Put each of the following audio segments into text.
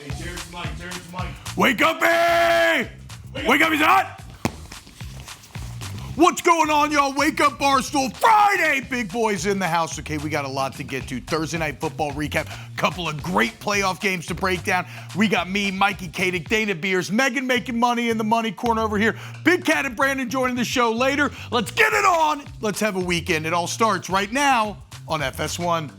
Hey, cheers to Mike. Cheers to Mike. Wake up, hey! Wake up, he's hot! What's going on, y'all? Wake Up Barstool Friday! Big boys in the house. Okay, we got a lot to get to. Thursday night football recap. Couple of great playoff games to break down. We got me, Mikey, Katic, Dana Beers, Megan making money in the money corner over here. Big Cat and Brandon joining the show later. Let's get it on. Let's have a weekend. It all starts right now on FS1.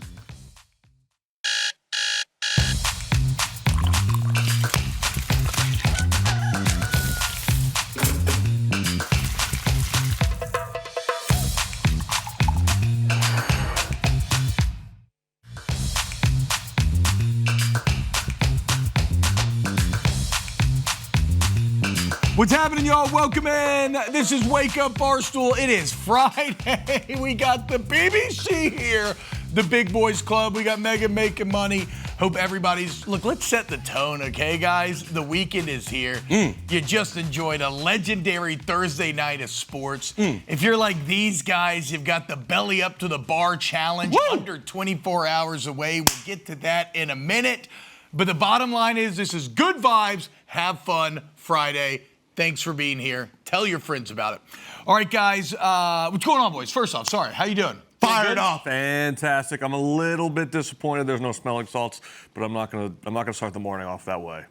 What's happening, y'all? Welcome in. This is Wake Up Barstool. It is Friday. We got the BBC here, the Big Boys Club. We got Megan making money. Hope everybody's... Look, let's set the tone, okay, guys? The weekend is here. You just enjoyed a legendary Thursday night of sports. If you're like these guys, you've got the Belly Up to the Bar Challenge under 24 hours away. We'll get to that in a minute. But the bottom line is this is good vibes. Have fun Friday. Thanks for being here. Tell your friends about it. All right, guys. What's going on, boys? First off, sorry. How you doing? Fired off. Fantastic. I'm a little bit disappointed there's no smelling salts, but I'm not gonna start the morning off that way.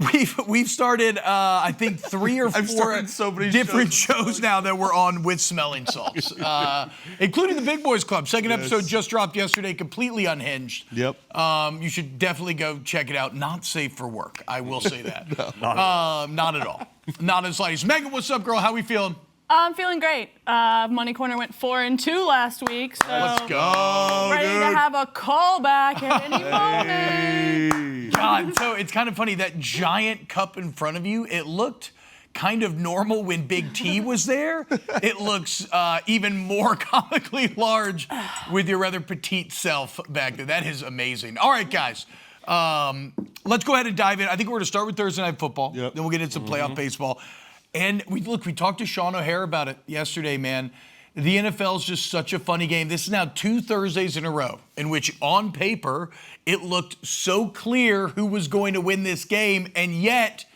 We've started I think 3 or 4 so many different shows now that we're on with smelling salts, including the Big Boys Club. Second episode just dropped yesterday, completely unhinged. Yep. You should definitely go check it out. Not safe for work. I will say that. Not at all. Not in the slightest. Megan, what's up, girl? How we feeling? I'm feeling great. Money Corner went 4-2 last week, so let's go, ready dude. to have a callback at any moment. God, so it's kind of funny, that giant cup in front of you, it looked kind of normal when Big T was there. It looks even more comically large with your rather petite self back there. That is amazing. All right, guys. Let's go ahead and dive in. I think we're going to start with Thursday Night Football. Then we'll get into some playoff baseball. And we talked to Sean O'Hara about it yesterday, man. The NFL is just such a funny game. This is now 2 Thursdays in a row in which, on paper, it looked so clear who was going to win this game, and yet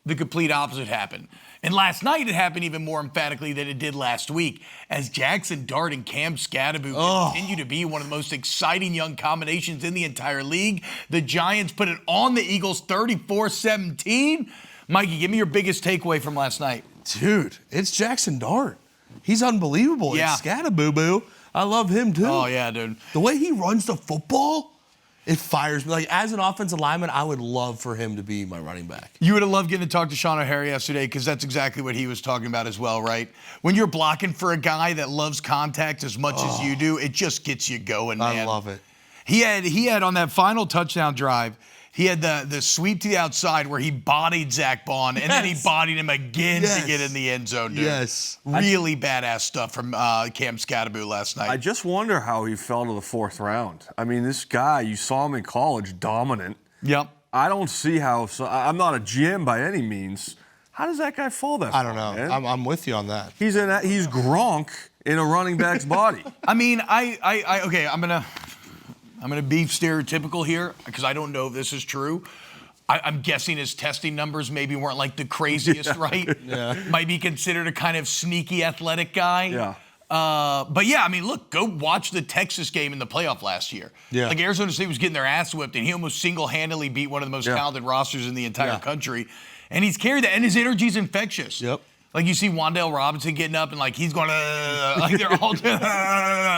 the complete opposite happened. And last night it happened even more emphatically than it did last week, as Jackson Dart and Cam Scadaboo continue to be one of the most exciting young combinations in the entire league. The Giants put it on the Eagles 34-17. Mikey, give me your biggest takeaway from last night. Dude, it's Jackson Dart. He's unbelievable. Yeah. It's Scadaboo. I love him, too. Oh, yeah, dude. The way he runs the football, it fires me. Like, as an offensive lineman, I would love for him to be my running back. You would have loved getting to talk to Sean O'Hara yesterday, because that's exactly what he was talking about as well, right? When you're blocking for a guy that loves contact as much as you do, it just gets you going, man. I love it. He had on that final touchdown drive, he had the sweep to the outside where he bodied Zach Bond, and then he bodied him again to get in the end zone, dude. Yes. Really badass stuff from Cam Scadaboo last night. I just wonder how he fell to the 4th round. I mean, this guy, you saw him in college, dominant. Yep. I don't see how. I'm not a GM by any means. How does that guy fall that far? I don't know. Man? I'm with you on that. He's Gronk in a running back's body. I mean, okay, I'm gonna be stereotypical here because I don't know if this is true. I'm guessing his testing numbers maybe weren't like the craziest, right? Yeah. Might be considered a kind of sneaky athletic guy. Yeah. But yeah, I mean, look, go watch the Texas game in the playoff last year. Yeah. Like Arizona State was getting their ass whipped, and he almost single-handedly beat one of the most talented rosters in the entire country. And he's carried that, and his energy's infectious. Yep. Like you see Wan'Dale Robinson getting up and like he's going like they're all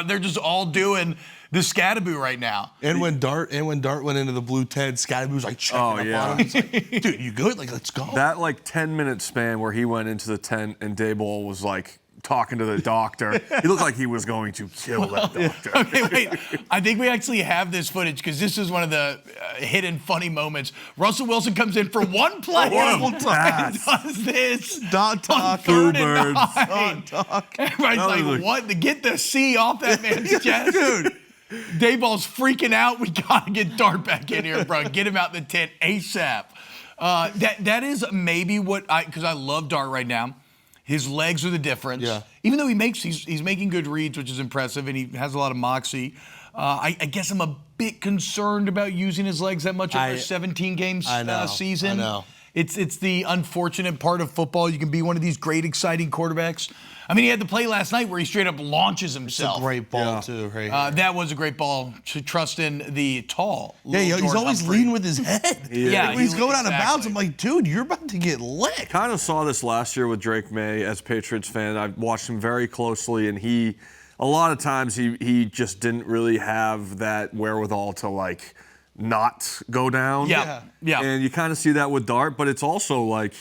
they're just all doing the Scadaboo right now. And when Dart went into the blue tent, Scadaboo was like checking up on him. He's like, dude, you good? Like, let's go. That like 10-minute span where he went into the tent and Daboll was like talking to the doctor. He looked like he was going to kill that doctor. Okay, wait. I think we actually have this footage because this is one of the hidden funny moments. Russell Wilson comes in for one play and does this. Dot talk. 3rd and 9. Dot talk. Everybody's like, what? To get the C off that man's chest? Dude. Dayball's freaking out. We got to get Dart back in here, bro. Get him out the tent ASAP. That is maybe what because I love Dart right now. His legs are the difference. Yeah. Even though he's making good reads, which is impressive, and he has a lot of moxie. I guess I'm a bit concerned about using his legs that much over a 17 games season. I know. It's the unfortunate part of football. You can be one of these great, exciting quarterbacks. I mean, he had the play last night where he straight up launches himself. It's a great ball, too, right? That was a great ball to trust in the tall. Yeah, he's Jordan always Humphrey. leading with his head. Yeah, when he's going out of bounds, exactly. I'm like, dude, you're about to get licked. Kind of saw this last year with Drake May as a Patriots fan. I watched him very closely, and a lot of times he just didn't really have that wherewithal to like not go down. Yeah. And you kind of see that with Dart, but it's also like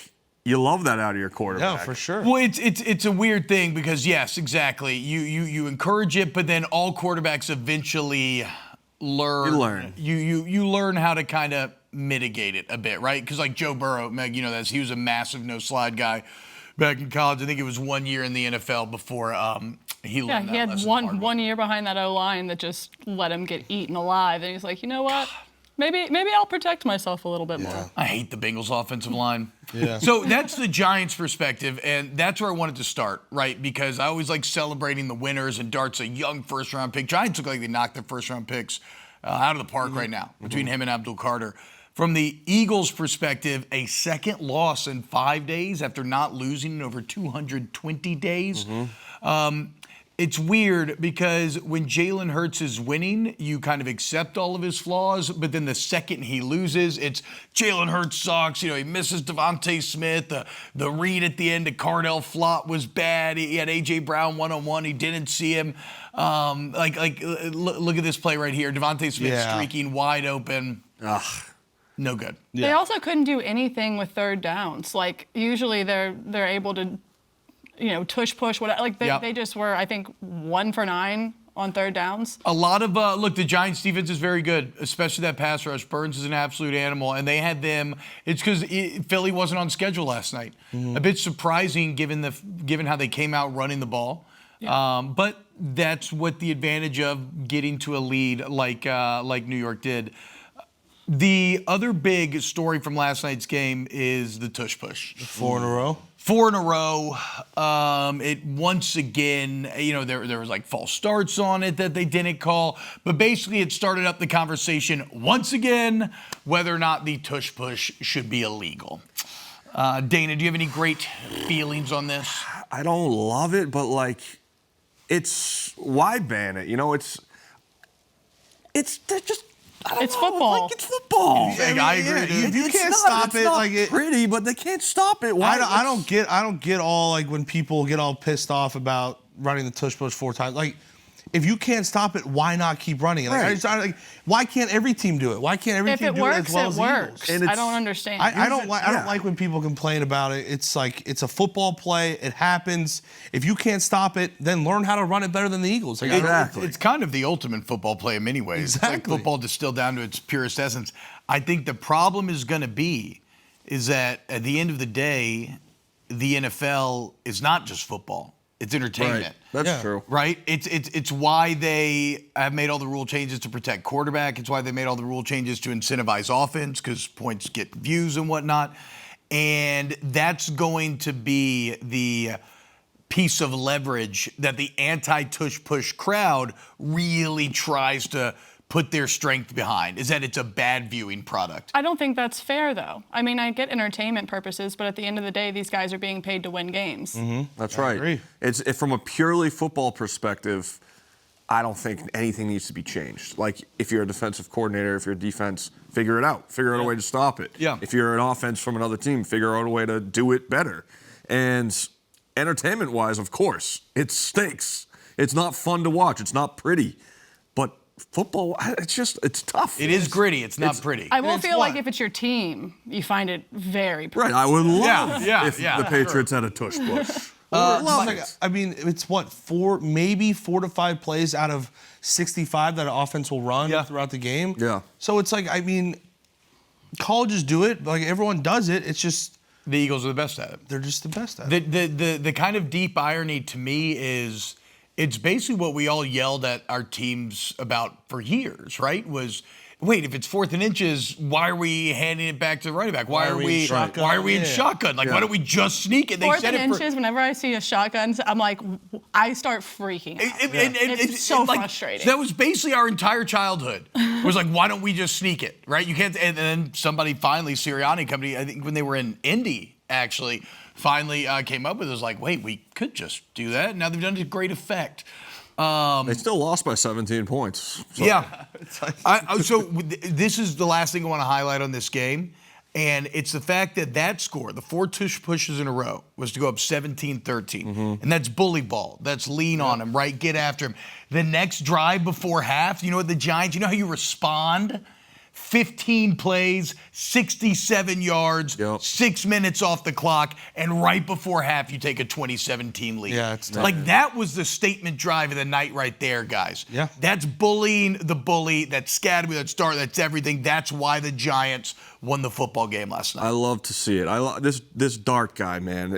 you love that out of your quarterback. Yeah, for sure. Well, it's a weird thing because yes, exactly. You encourage it, but then all quarterbacks eventually learn. You learn how to kind of mitigate it a bit, right? Because like Joe Burrow, Meg, he was a massive no slide guy back in college. I think it was 1 year in the NFL before he learned that he had lesson the hard way. one year behind that O-line that just let him get eaten alive. And he's like, you know what? Maybe I'll protect myself a little bit more. I hate the Bengals offensive line. Yeah. So that's the Giants' perspective, and that's where I wanted to start, right? Because I always like celebrating the winners, and Dart's a young first-round pick. Giants look like they knocked their first-round picks out of the park right now between him and Abdul Carter. From the Eagles' perspective, a second loss in 5 days after not losing in over 220 days. It's weird because when Jalen Hurts is winning, you kind of accept all of his flaws, but then the second he loses, it's Jalen Hurts sucks. He misses Devontae Smith. The read at the end to Cardell Flott was bad. He had A.J. Brown one-on-one. He didn't see him. Look at this play right here. Devontae Smith streaking wide open. No good. They also couldn't do anything with third downs. Like usually they're able to tush push, whatever. Like they just were, I think, 1 for 9 on third downs. A lot of the Giants defense is very good, especially that pass rush. Burns is an absolute animal, and they had them. It's because Philly wasn't on schedule last night. A bit surprising given how they came out running the ball. Yeah. But that's what the advantage of getting to a lead like New York did. The other big story from last night's game is the tush push. 4 in a row. 4 in a row. It once again, there was like false starts on it that they didn't call, but basically it started up the conversation once again whether or not the tush push should be illegal. Dana, do you have any great feelings on this? I don't love it, but why ban it? It's football. It's football. I agree, dude. You can't stop it. It's pretty, but they can't stop it. Why? I don't get all like when people get all pissed off about running the tush push 4 times. Like, if you can't stop it, why not keep running it? Like, why can't every team do it? Why can't every team do it as well as the Eagles? And I don't understand. I don't like when people complain about it. It's like it's a football play. It happens. If you can't stop it, then learn how to run it better than the Eagles. Like, Exactly. It's kind of the ultimate football play in many ways. Exactly. It's like football distilled down to its purest essence. I think the problem is going to be is that at the end of the day, the NFL is not just football. It's entertainment. Right. That's true. Right? It's why they have made all the rule changes to protect quarterback. It's why they made all the rule changes to incentivize offense because points get views and whatnot. And that's going to be the piece of leverage that the anti-tush-push crowd really tries to put their strength behind, is that it's a bad viewing product. I don't think that's fair, though. I mean, I get entertainment purposes, but at the end of the day, these guys are being paid to win games. That's I right. agree. It's from a purely football perspective, I don't think anything needs to be changed. Like, if you're a defensive coordinator, if you're a defense, figure it out. Figure out a way to stop it. Yeah. If you're an offense from another team, figure out a way to do it better. And entertainment-wise, of course, it stinks. It's not fun to watch. It's not pretty. But football, it's tough. It is gritty. It's not pretty. I will It's feel like what? if it's your team, you find it very pretty. Right, I would love if yeah, the Patriots had a tush push. I mean, it's what, 4 to 5 plays out of 65 that an offense will run throughout the game. Yeah. So it's like, I mean, colleges do it, like everyone does it. It's just The Eagles are the best at it. they're just the best at it. The kind of deep irony to me is it's basically what we all yelled at our teams about for years, right? Was wait, if it's 4th and inches, why are we handing it back to the running back? Why are we in shotgun? Like, why don't we just sneak it? They 4th said and inches, whenever I see a shotgun, I'm like, I start freaking out. It's so frustrating. That was basically our entire childhood. It was like, why don't we just sneak it, right? You can't. And then somebody finally, Sirianni company, I think when they were in Indy, actually, finally came up with it. Was like, wait, we could just do that. Now they've done it to great effect. They still lost by 17 points. So. Yeah. So this is the last thing I want to highlight on this game. And it's the fact that score, the 4 tush pushes in a row, was to go up 17-13. Mm-hmm. And that's bully ball. That's lean on him, right? Get after him. The next drive before half, you know what the Giants, you know how you respond? 15 plays, 67 yards, 6 minutes off the clock, and right before half, you take a 2017 lead. Yeah, it's tough. Like, that was the statement drive of the night right there, guys. Yeah. That's bullying the bully. That's Scadby, that's everything. That's why the Giants won the football game last night. I love to see it. This Dart guy, man.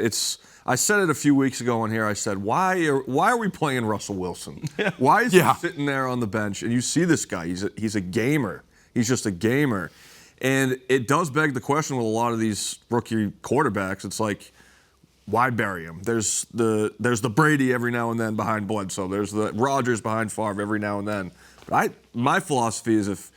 I said it a few weeks ago in here. I said, why are we playing Russell Wilson? Why is he sitting there on the bench? And you see this guy. He's a gamer. He's just a gamer. And it does beg the question with a lot of these rookie quarterbacks. It's like, why bury him? There's the Brady every now and then behind Bledsoe. There's the Rodgers behind Favre every now and then. But my philosophy is if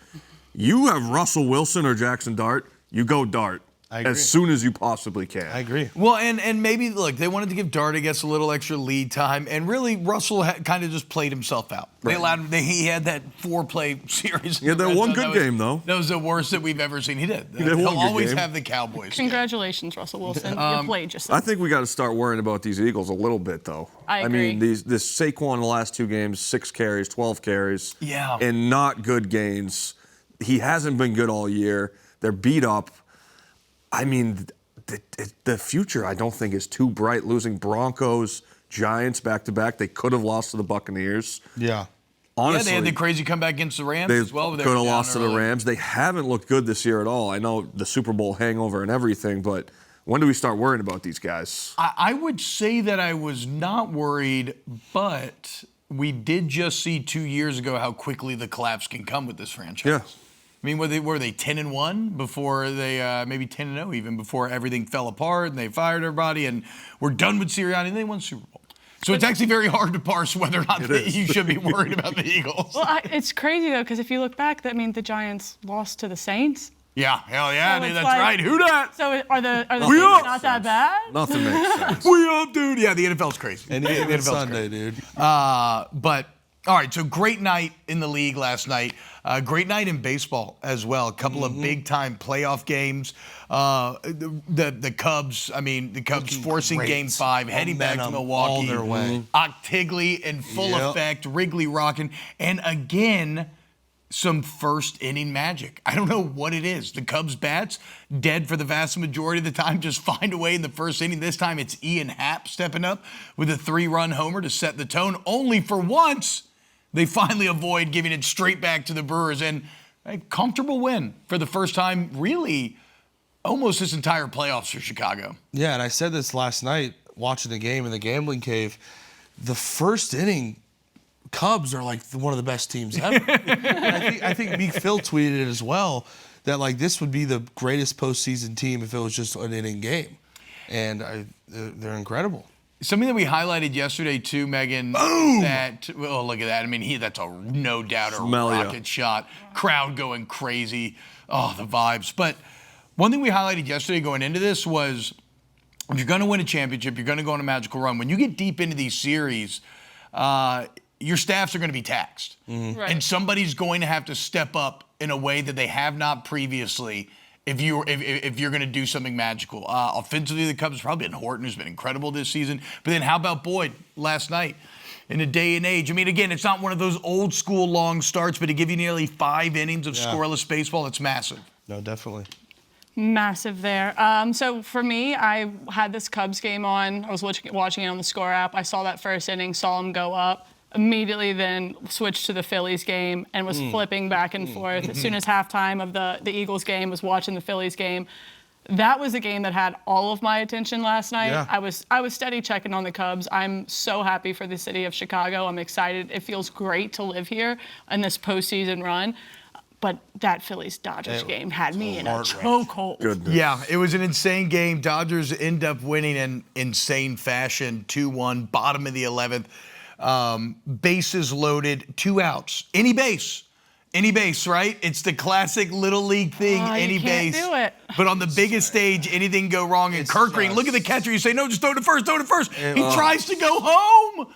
you have Russell Wilson or Jackson Dart, you go Dart. As soon as you possibly can. I agree. Well, and maybe, look, they wanted to give Dart, I guess, a little extra lead time, and really Russell kind of just played himself out. Right. They allowed him, he had that 4-play series. He had that one good game, though. That was the worst that we've ever seen. He did. He'll always have the Cowboys. Congratulations, Russell Wilson. You played yourself. I think we got to start worrying about these Eagles a little bit, though. I agree. mean, this Saquon the last 2 games, 6 carries, 12 carries. Yeah. And not good gains. He hasn't been good all year. They're beat up. I mean, the future, I don't think, is too bright. Losing Broncos, Giants back-to-back. They could have lost to the Buccaneers. Yeah. Yeah, Honestly. they had the crazy comeback against the Rams as well. They could have lost to the Rams. They haven't looked good this year at all. I know the Super Bowl hangover and everything, but when do we start worrying about these guys? I would say that I was not worried, but we did just see 2 years ago how quickly the collapse can come with this franchise. Yeah. I mean, were they 10-1 before they maybe 10-0 even before everything fell apart and they fired everybody and we're done with Sirianni and they won the Super Bowl. So it's actually very hard to parse whether or not you should be worried about the Eagles. Well, it's crazy though because if you look back, that means the Giants lost to the Saints. Yeah, hell yeah, So dude, it's that's like- right. Who dat? So are the Saints not that bad? Nothing makes sense. We up, dude. Yeah, the NFL's crazy. And the even NFL's Sunday, crazy. dude. But all right, so great night in the league last night. Great night in baseball as well. A couple of big-time playoff games. The Cubs, the Cubs forcing great. Game 5, heading back to Momentum Milwaukee. all their way. Octigley in full effect, Wrigley rocking. And again, some first-inning magic. I don't know what it is. The Cubs' bats, dead for the vast majority of the time, just find a way in the first inning. This time it's Ian Happ stepping up with a 3-run homer to set the tone, only for once they finally avoid giving it straight back to the Brewers. And a comfortable win for the first time, really, almost this entire playoffs for Chicago. Yeah, and I said this last night watching the game in the gambling cave. The first inning, Cubs are like one of the best teams ever. I think Meek Phil tweeted it as well, that like this would be the greatest postseason team if it was just an inning game. And they're incredible. Something that we highlighted yesterday too, Megan. Boom! Look at that. That's a no doubt a Smell ya. rocket shot. Crowd going crazy. Oh, the vibes. But one thing we highlighted yesterday going into this was if you're going to win a championship, you're going to go on a magical run. When you get deep into these series, your staffs are going to be taxed. Right. And somebody's going to have to step up in a way that they have not previously if you're going to do something magical. Offensively, the Cubs probably been Horton, who's been incredible this season. But then how about Boyd last night? In a day and age. Again, it's not one of those old school long starts, but to give you nearly 5 innings of scoreless baseball, it's massive. No, definitely. Massive there. So for me, I had this Cubs game on. I was watching it on the Score app. I saw that first inning, saw them go up. Immediately then switched to the Phillies game and was flipping back and forth. As soon as halftime of the Eagles game, was watching the Phillies game. That was a game that had all of my attention last night. Yeah. I was steady checking on the Cubs. I'm so happy for the city of Chicago. I'm excited. It feels great to live here in this postseason run. But that Phillies-Dodgers game had me in a heart-wrenching. chokehold. Goodness. Yeah, it was an insane game. Dodgers end up winning in insane fashion, 2-1, bottom of the 11th. Bases loaded, 2 outs. Any base, right? It's the classic little league thing, any you can't base. do it. But on the biggest stage, anything go wrong. And Kirk Green, look at the catcher. You say, no, just throw to first. He tries to go home.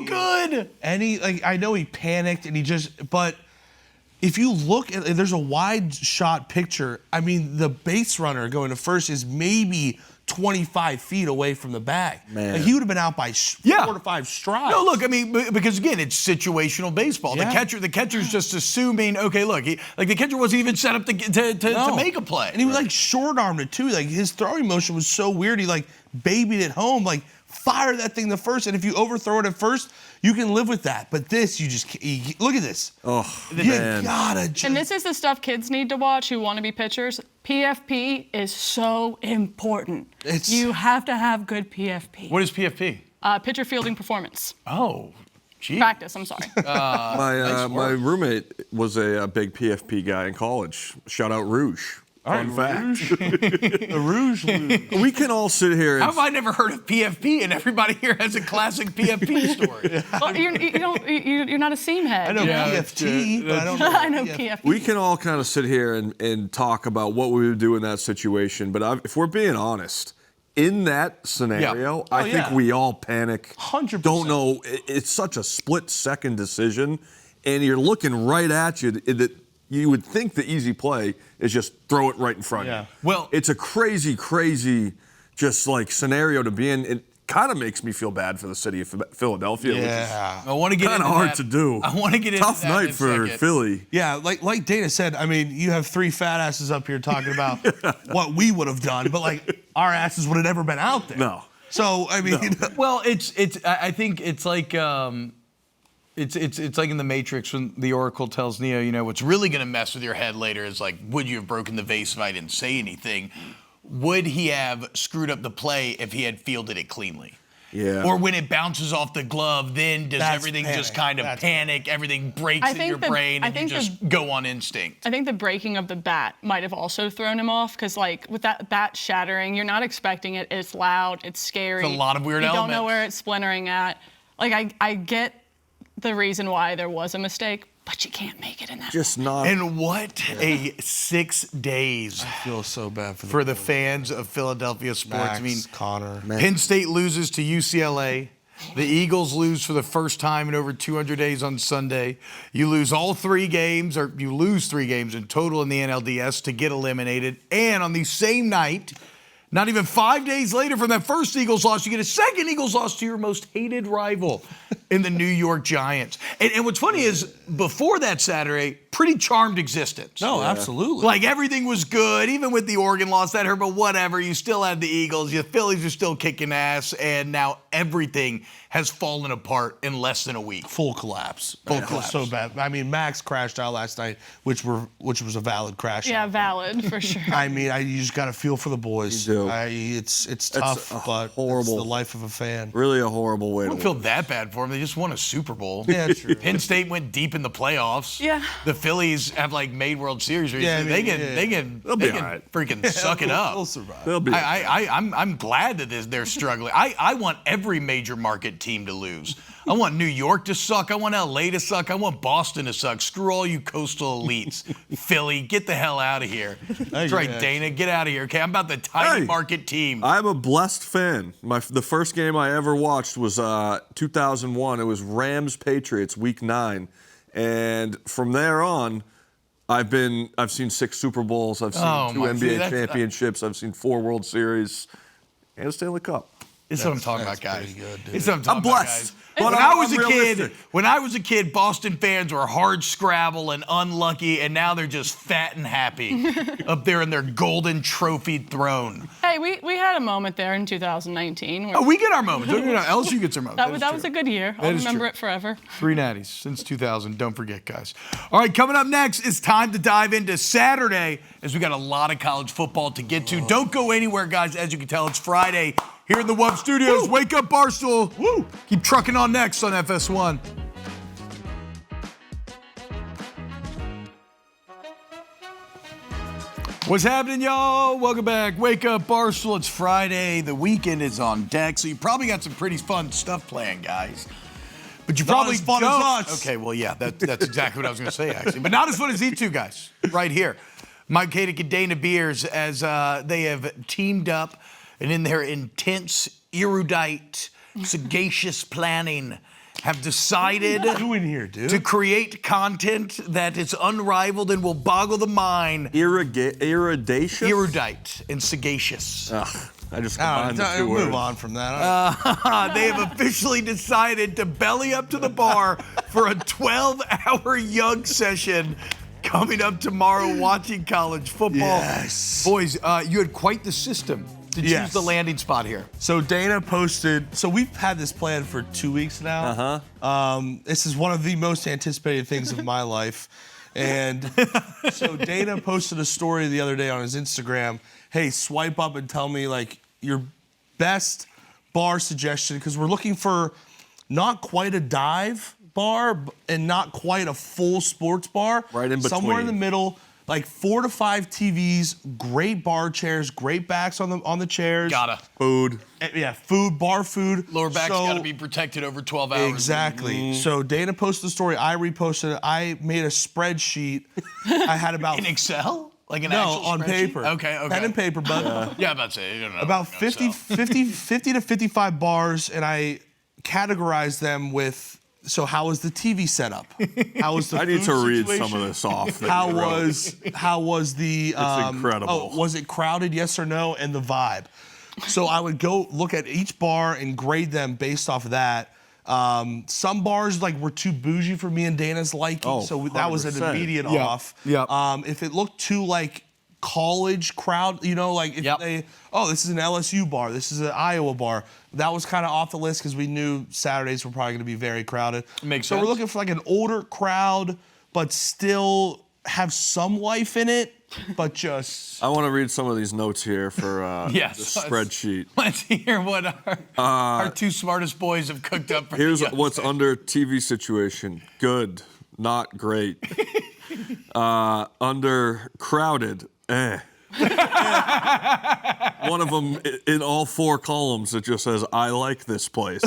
Good. I know he panicked but if you look at, there's a wide shot picture. I mean, the base runner going to first is maybe 25 feet away from the bag. Man. Like, he would have been out by 4 to 5 strides. No, look, I mean, because again, it's situational baseball. Yeah. The catcher's just assuming, okay, look, the catcher wasn't even set up to make a play. And he was like short-armed it too. Like, his throwing motion was so weird. He like babied it home. Like, fire that thing to first. And if you overthrow it at first, you can live with that. But this, you just can't. Look at this. Oh, You man. gotta just. And this is the stuff kids need to watch who want to be pitchers. PFP is so important. You have to have good PFP. What is PFP? Pitcher fielding performance. Oh, gee. Practice, I'm sorry. My roommate was a big PFP guy in college. Shout out Rouge. Fun fact. The Rouge League. We can all sit here and How have I never heard of PFP and everybody here has a classic PFP story? Well, you're not a seam head. I know you know? PFT, but I don't know. I know PFP. we can all kind of sit here and talk about what we would do in that situation. But if we're being honest, in that scenario, I think we all panic. 100%. Don't know. It's such a split-second decision, and you're looking right at you. That you would think the easy play is just throw it right in front of you. Well, It's a crazy, just like scenario to be in. It kind of makes me feel bad for the city of Philadelphia, which Yeah. I want to get is kind of into hard that. to do. I want to get into Tough that in night a for second. Philly. Yeah, like Dana said, I mean, you have 3 fat asses up here talking about what we would have done, but like our asses would have never been out there. No. So I mean, Well, I think it's like it's like in the Matrix when the Oracle tells Neo, what's really going to mess with your head later is like, would you have broken the vase if I didn't say anything? Would he have screwed up the play if he had fielded it cleanly? Yeah. Or when it bounces off the glove, then does That's everything panic. just kind of That's panic? Everything breaks in your brain and you just go on instinct. I think the breaking of the bat might have also thrown him off because, like, with that bat shattering, you're not expecting it. It's loud. It's scary. It's a lot of weird You don't elements. know where it's splintering at. Like, I get the reason why there was a mistake, but you can't make it in that. Just not. And what a 6 days I feel so bad for the fans of Philadelphia sports. Max, Connor. Penn State loses to UCLA. The Eagles lose for the first time in over 200 days on Sunday. You lose all 3 games, or you lose 3 games in total in the NLDS to get eliminated. And on the same night, not even 5 days later from that first Eagles loss, you get a second Eagles loss to your most hated rival in the New York Giants. And what's funny is, before that Saturday, pretty charmed existence. No, absolutely. Like, everything was good, even with the Oregon loss, that hurt, but whatever. You still had the Eagles. Your Phillies are still kicking ass, and now everything has fallen apart in less than a week. Full collapse. Full I feel collapse. so bad. I mean, Max crashed out last night, which was a valid crash. Yeah, out. valid for sure. I mean, you just got to feel for the boys. You do. It's tough, a but horrible- it's the life of a fan. Really a horrible way I to don't feel that bad for them. They just won a Super Bowl. Yeah, true. Penn State went deep in the playoffs. Yeah. The Phillies have like made World Series recently. Yeah, I mean, they can They'll be all right. freaking suck it up. They'll survive. They'll be. I'm glad that they're struggling. I want every major market team to lose. I want New York to suck. I want LA to suck. I want Boston to suck. Screw all you coastal elites. Philly, get the hell out of here. That's right, yeah. Dana. Get out of here. Okay, I'm about the tiny Hey. market team. I'm a blessed fan. The first game I ever watched was 2001. It was Rams-Patriots, Week 9, and from there on, I've seen 6 Super Bowls. I've seen Oh, 2 my- NBA that's- championships. I've seen 4 World Series and a Stanley Cup. This is what I'm talking about, that's guys. pretty good, dude. This is what I'm talking I'm about, blessed. guys. But When I'm I was a realistic. kid, Boston fans were hard scrabble and unlucky, and now they're just fat and happy up there in their golden trophy throne. Hey, we had a moment there in 2019. Where Oh, we get our moments. LSU gets their moments. that was a good year. I'll That is remember true. it forever. 3 natties since 2000. Don't forget, guys. All right, coming up next, it's time to dive into Saturday as we got a lot of college football to get to. Don't go anywhere, guys. As you can tell, it's Friday here in the WUP Studios. Wake Up Barstool. Woo! Keep trucking on next on FS1. What's happening, y'all? Welcome back. Wake Up Barstool. It's Friday. The weekend is on deck, so you probably got some pretty fun stuff planned, guys. But you probably as fun don't. as us. Okay, well, yeah, that's exactly what I was going to say, actually. But not as fun as these two guys right here. Mike Katic and Dana Beers, as they have teamed up and in their intense, erudite, sagacious planning have decided What are you doing here, dude? to create content that is unrivaled and will boggle the mind. Irradiation? Erudite and sagacious. I just combined the two move words. on from that. They have officially decided to belly up to the bar for a 12-hour Yug session coming up tomorrow watching college football. Yes. Boys, you had quite the system to choose the landing spot here. So Dana posted. So we've had this plan for 2 weeks now. This is one of the most anticipated things of my life, and so Dana posted a story the other day on his Instagram. Hey, swipe up and tell me like your best bar suggestion, because we're looking for not quite a dive bar and not quite a full sports bar. Right in between. Somewhere in the middle. Like 4 to 5 TVs, great bar chairs, great backs on the chairs. Gotta. Food. Yeah, food, bar food. Lower back's gotta be protected over 12 hours. Exactly. So Dana posted the story, I reposted it. I made a spreadsheet. I had about In Excel? Like an no, actual on spreadsheet? paper. Okay. Pen and paper, but Yeah, I'm about to say, you don't know. about what I'm gonna 50 to 55 bars, and I categorized them with, so how was the TV setup? How was the I need food to read situation? some of this off. that How you wrote. was the incredible. Oh, was it crowded? Yes or no? And the vibe. So I would go look at each bar and grade them based off of that. Some bars like were too bougie for me and Dana's liking, Oh, so that was an 100%. immediate Yep. off. Yep. If it looked too like college crowd, like if Yep. this is an LSU bar, this is an Iowa bar, that was kind of off the list because we knew Saturdays were probably going to be very crowded. Makes So sense. we're looking for like an older crowd, but still have some life in it, but just I want to read some of these notes here for Yes, the spreadsheet. Let's hear what our two smartest boys have cooked up for Here's you. what's under TV situation. Good, not great. Under crowded, One of them in all 4 columns, it just says, I like this place.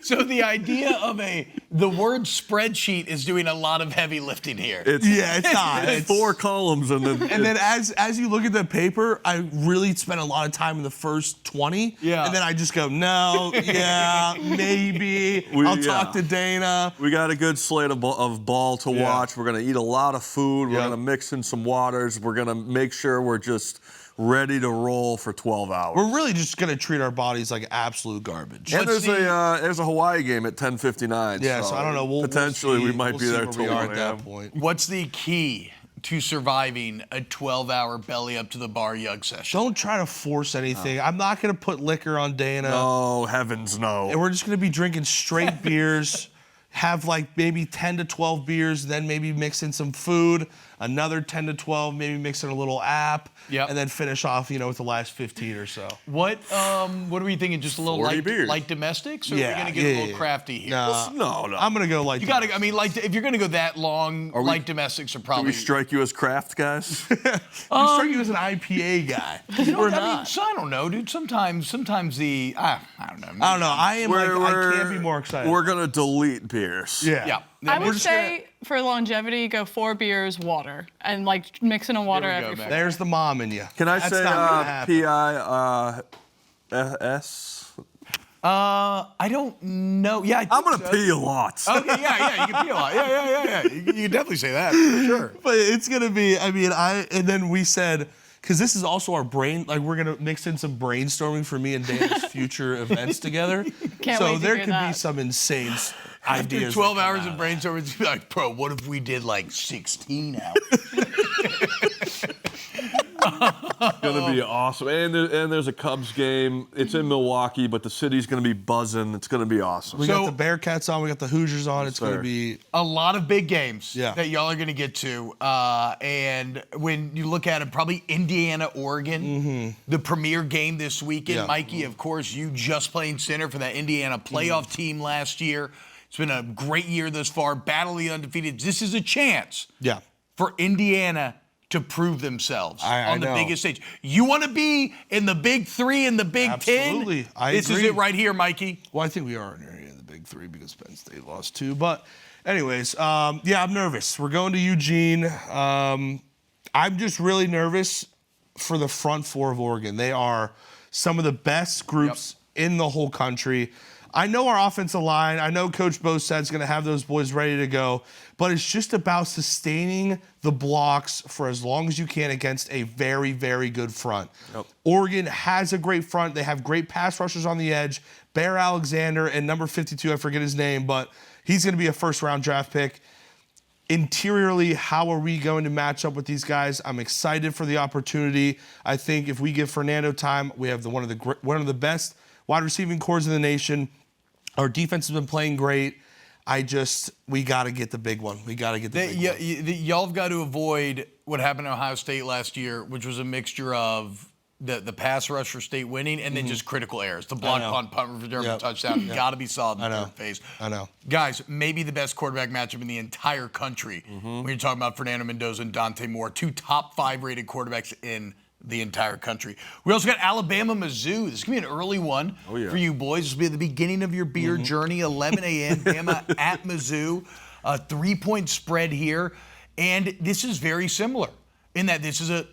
So the idea of the word spreadsheet is doing a lot of heavy lifting here. It's not. It's 4 columns and then And then as you look at the paper, I really spent a lot of time in the first 20. Yeah. And then I just go, no, yeah, maybe. I'll talk to Dana. we got a good slate of ball to watch. We're going to eat a lot of food. We're Yep. going to mix in some waters. We're going to make sure we're just ready to roll for 12 hours. We're really just going to treat our bodies like absolute garbage. And Let's there's a Hawaii game at 10:59. Yeah, so I don't know. Potentially we'll we see. might We'll be see there where till we are 1 at a.m. that point. What's the key to surviving a 12-hour belly up to the bar Yug session? Don't try to force anything. I'm not going to put liquor on Dana. Oh, heavens no. And we're just going to be drinking straight beers, have like maybe 10 to 12 beers, then maybe mix in some food, another 10 to 12, maybe mix in a little app, Yep. and then finish off, with the last 15 or so. What are we thinking? Just a little 40 beers. light domestics, or are we Yeah, going to get a little crafty here? no. I'm going to go like You got to. I mean, if you're going to go that long, we- light domestics are Do probably. we strike you as craft guys? We start you as an IPA guy. We're not. So I don't know, dude. Sometimes the I don't know. I don't know. I can't be more excited. We're going to delete beers. Yeah. I we're would just say for longevity, go 4 beers, water, and like mix in a water There we go, every Mac. 4. There's the mom in you. Can I That's say not gonna happen. PIS? I don't know. Yeah, I'm going to pee a lot. Okay, yeah, you can pee a lot. Yeah. You can definitely say that for sure. But it's gonna be. And then we said, because this is also our brain. Like we're gonna mix in some brainstorming for me and Dana's future events together. Can't so wait to there hear could be that. some insane After ideas. 12 that come hours out of of brainstorming, it's like, bro, what if we did like 16 hours? It's going to be awesome. And there's a Cubs game. It's in Milwaukee, but the city's going to be buzzing. It's going to be awesome. We So- got the Bearcats on. We got the Hoosiers on. It's sir. gonna be. A lot of big games Yeah. that y'all are going to get to. And when you look at it, probably Indiana, Oregon, the premier game this weekend. Yeah. Mikey, of course, you just playing center for that Indiana playoff team last year. It's been a great year thus far, battling undefeated. This is a chance Yeah. for Indiana to prove themselves I on the know. biggest stage. You want to be in the Big Three and the Big Absolutely. Ten? This is it right here, Mikey. Well, I think we are in the Big Three because Penn State lost 2. But anyways, yeah, I'm nervous. We're going to Eugene. I'm just really nervous for the front 4 of Oregon. They are some of the best groups in the whole country. I know our offensive line, I know Coach Bosad's going to have those boys ready to go, but it's just about sustaining the blocks for as long as you can against a very, very good front. Yep. Oregon has a great front. They have great pass rushers on the edge. Bear Alexander and number 52, I forget his name, but he's going to be a first-round draft pick. Interiorly, how are we going to match up with these guys? I'm excited for the opportunity. I think if we give Fernando time, we have one of the best wide receiving cores in the nation. Our defense has been playing great. We got to get the big one. We got to get the big one. Y'all have got to avoid what happened at Ohio State last year, which was a mixture of the pass rush for State winning and then just critical errors. The block, punt return, touchdown. Got to be solid in the third phase. I know. Guys, maybe the best quarterback matchup in the entire country when you're talking about Fernando Mendoza and Dante Moore, 2 top 5 rated quarterbacks in the entire country. We also got Alabama, Mizzou. This is going to be an early one for you boys. This will be at the beginning of your beer journey, 11 a.m. Bama at Mizzou. A 3-point spread here. And this is very similar in that this is a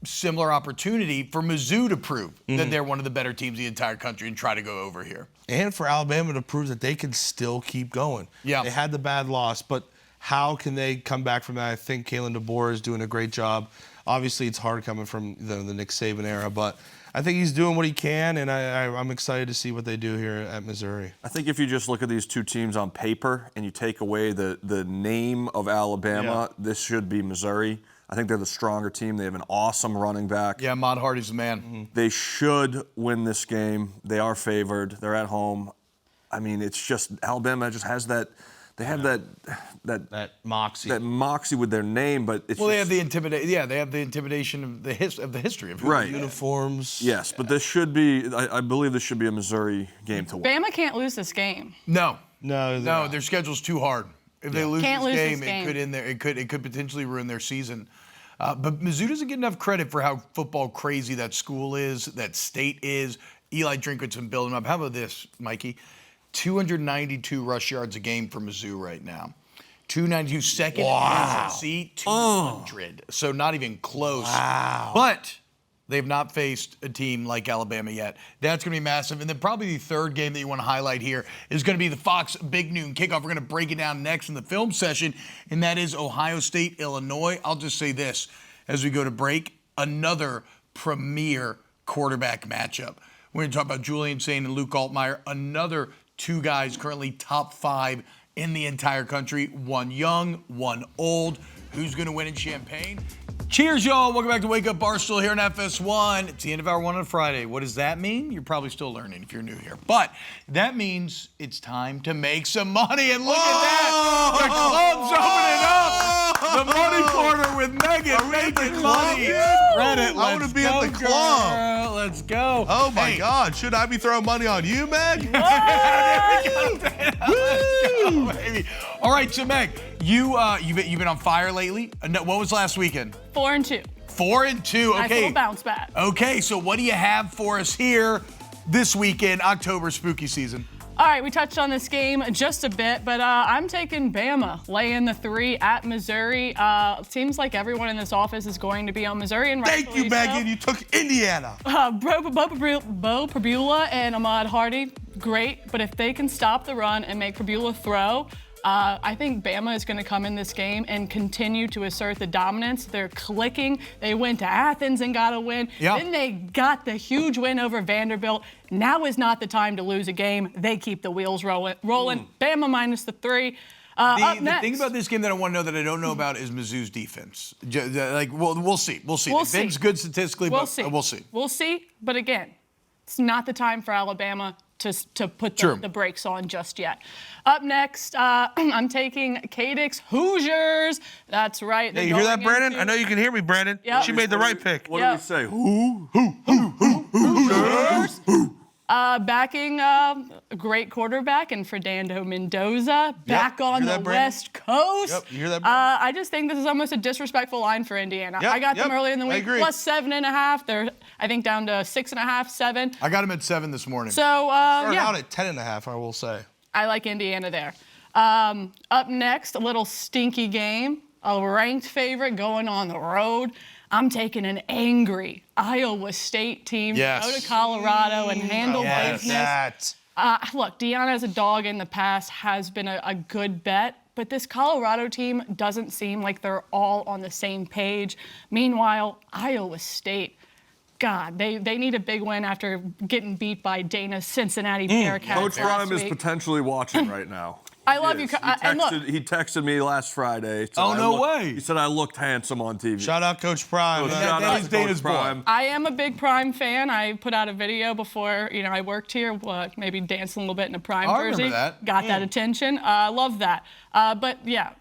similar opportunity for Mizzou to prove that they're one of the better teams in the entire country and try to go over here. And for Alabama to prove that they can still keep going. Yeah. They had the bad loss, but how can they come back from that? I think Kalen DeBoer is doing a great job. Obviously, it's hard coming from the Nick Saban era, but I think he's doing what he can, and I'm excited to see what they do here at Missouri. I think if you just look at these 2 teams on paper and you take away the name of Alabama, this should be Missouri. I think they're the stronger team. They have an awesome running back. Yeah, Ahmad Hardy's the man. They should win this game. They are favored. They're at home. I mean, it's just Alabama just has that. They have that moxie. That moxie with their name, but it's they have the intimidation. Yeah, they have the intimidation of the history of right. Uniforms. Yes, but this should be. I believe this should be a Missouri game to win. Bama can't lose this game. No. Their schedule's too hard. If they lose this game, it could potentially ruin their season. But Mizzou doesn't get enough credit for how football crazy that school is, that state is. Eli Drinkwitz been building up. How about this, Mikey? 292 rush yards a game for Mizzou right now. 292, second in SEC, 200. So not even close. Wow. But they've not faced a team like Alabama yet. That's going to be massive. And then probably the third game that you want to highlight here is going to be the Fox Big Noon Kickoff. We're going to break it down next in the film session, and that is Ohio State, Illinois. I'll just say this as we go to break, another premier quarterback matchup. We're going to talk about Julian Sain and Luke Altmaier, another 2 guys currently top 5 in the entire country. One young, one old. Who's going to win in Champaign? Cheers, y'all. Welcome back to Wake Up Barstool here on FS1. It's the end of hour 1 on Friday. What does that mean? You're probably still learning if you're new here. But that means it's time to make some money. And look at that. The club's opening up. The money corner with Megan making money. Credit. I want to be at the club. Girl. Let's go. Oh, my God. Should I be throwing money on you, Meg? There we go. Let's go, baby. All right, so Meg, you've been on fire lately. What was last weekend? 4-2. 4-2. Nice Okay. little bounce back. Okay, so what do you have for us here this weekend, October spooky season? All right, we touched on this game just a bit, but I'm taking Bama, laying the 3 at Missouri. Seems like everyone in this office is going to be on Missouri. And Thank you, Megan. You took Indiana. Bo Prabula and Ahmad Hardy, great. But if they can stop the run and make Prabula throw, I think Bama is going to come in this game and continue to assert the dominance. They're clicking. They went to Athens and got a win. Yep. Then they got the huge win over Vanderbilt. Now is not the time to lose a game. They keep the wheels rolling. Bama minus the 3. The thing about this game that I want to know that I don't know about is Mizzou's defense. We'll see. They've been good statistically, but we'll see. We'll see. But again, it's not the time for Alabama to put the brakes on just yet. Up next, I'm taking Katic's Hoosiers. That's right. Hey, you hear that, Brandon? I know you can hear me, Brandon. Yep. She made the right pick. What do we say? Hoosiers. Backing a great quarterback and Fernando Mendoza back on the West Coast. Yep, you hear that, Brandon? I just think this is almost a disrespectful line for Indiana. Yep, I got them earlier in the week, agree. plus 7.5. They're, I think, down to 6.5, 7. I got them at 7 this morning. So, Started yeah, out at 10.5, I will say. I like Indiana there. Up next, a little stinky game. A ranked favorite going on the road. I'm taking an angry Iowa State team to go to Colorado and handle business. Look, Deanna as a dog in the past has been a good bet, but this Colorado team doesn't seem like they're all on the same page. Meanwhile, Iowa State, God, they need a big win after getting beat by Dana's Cincinnati Bearcats Coach last Rime is week. potentially watching right now. I love you. And look, He texted me last Friday. Oh, no way. He said I looked handsome on TV. Shout out Coach Prime. Shout that out is to Coach Dana's boy. Prime. I am a big Prime fan. I put out a video before, I worked here, maybe dancing a little bit in a Prime I jersey. remember that. Got that attention. Love that. But yeah,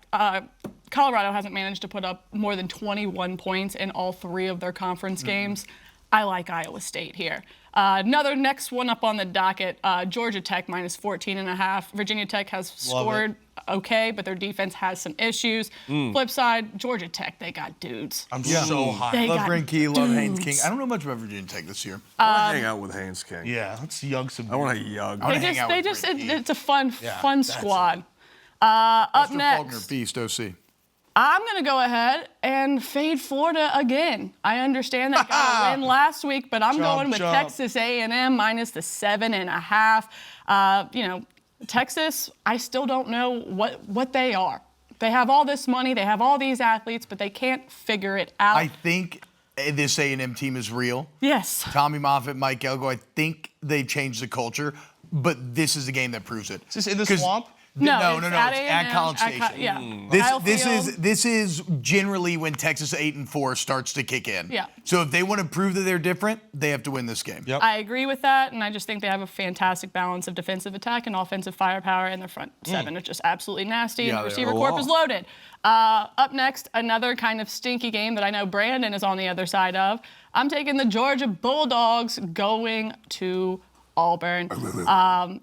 Colorado hasn't managed to put up more than 21 points in all 3 of their conference games. I like Iowa State here. Another next one up on the docket, Georgia Tech minus 14.5. Virginia Tech has scored okay, but their defense has some issues. Flip side, Georgia Tech, they got dudes. I'm so high. They Love got Green Key, love Haynes King. dudes. I don't know much about Virginia Tech this year. I want to hang out with Haynes King. Yeah, let's yug some. I want to yug. wanna hang out with Green Key. It's a fun that's squad. Up Faulkner next, Beast, OC. I'm going to go ahead and fade Florida again. I understand they got a win last week, but I'm going with Texas A&M minus the 7.5. Texas, I still don't know what they are. They have all this money, they have all these athletes, but they can't figure it out. I think this A&M team is real. Yes. Tommy Moffitt, Mike Elko, I think they've changed the culture, but this is the game that proves it. Is this in the swamp? No, It's it's at A&M, College Station. yeah. Kyle This Field. is generally when Texas 8-4 starts to kick in. Yeah. So if they want to prove that they're different, they have to win this game. Yep. I agree with that, and I just think they have a fantastic balance of defensive attack and offensive firepower, and their front 7 is just absolutely nasty, Yeah, and the they receiver are. corp is loaded. Up next, another kind of stinky game that I know Brandon is on the other side of. I'm taking the Georgia Bulldogs going to Auburn.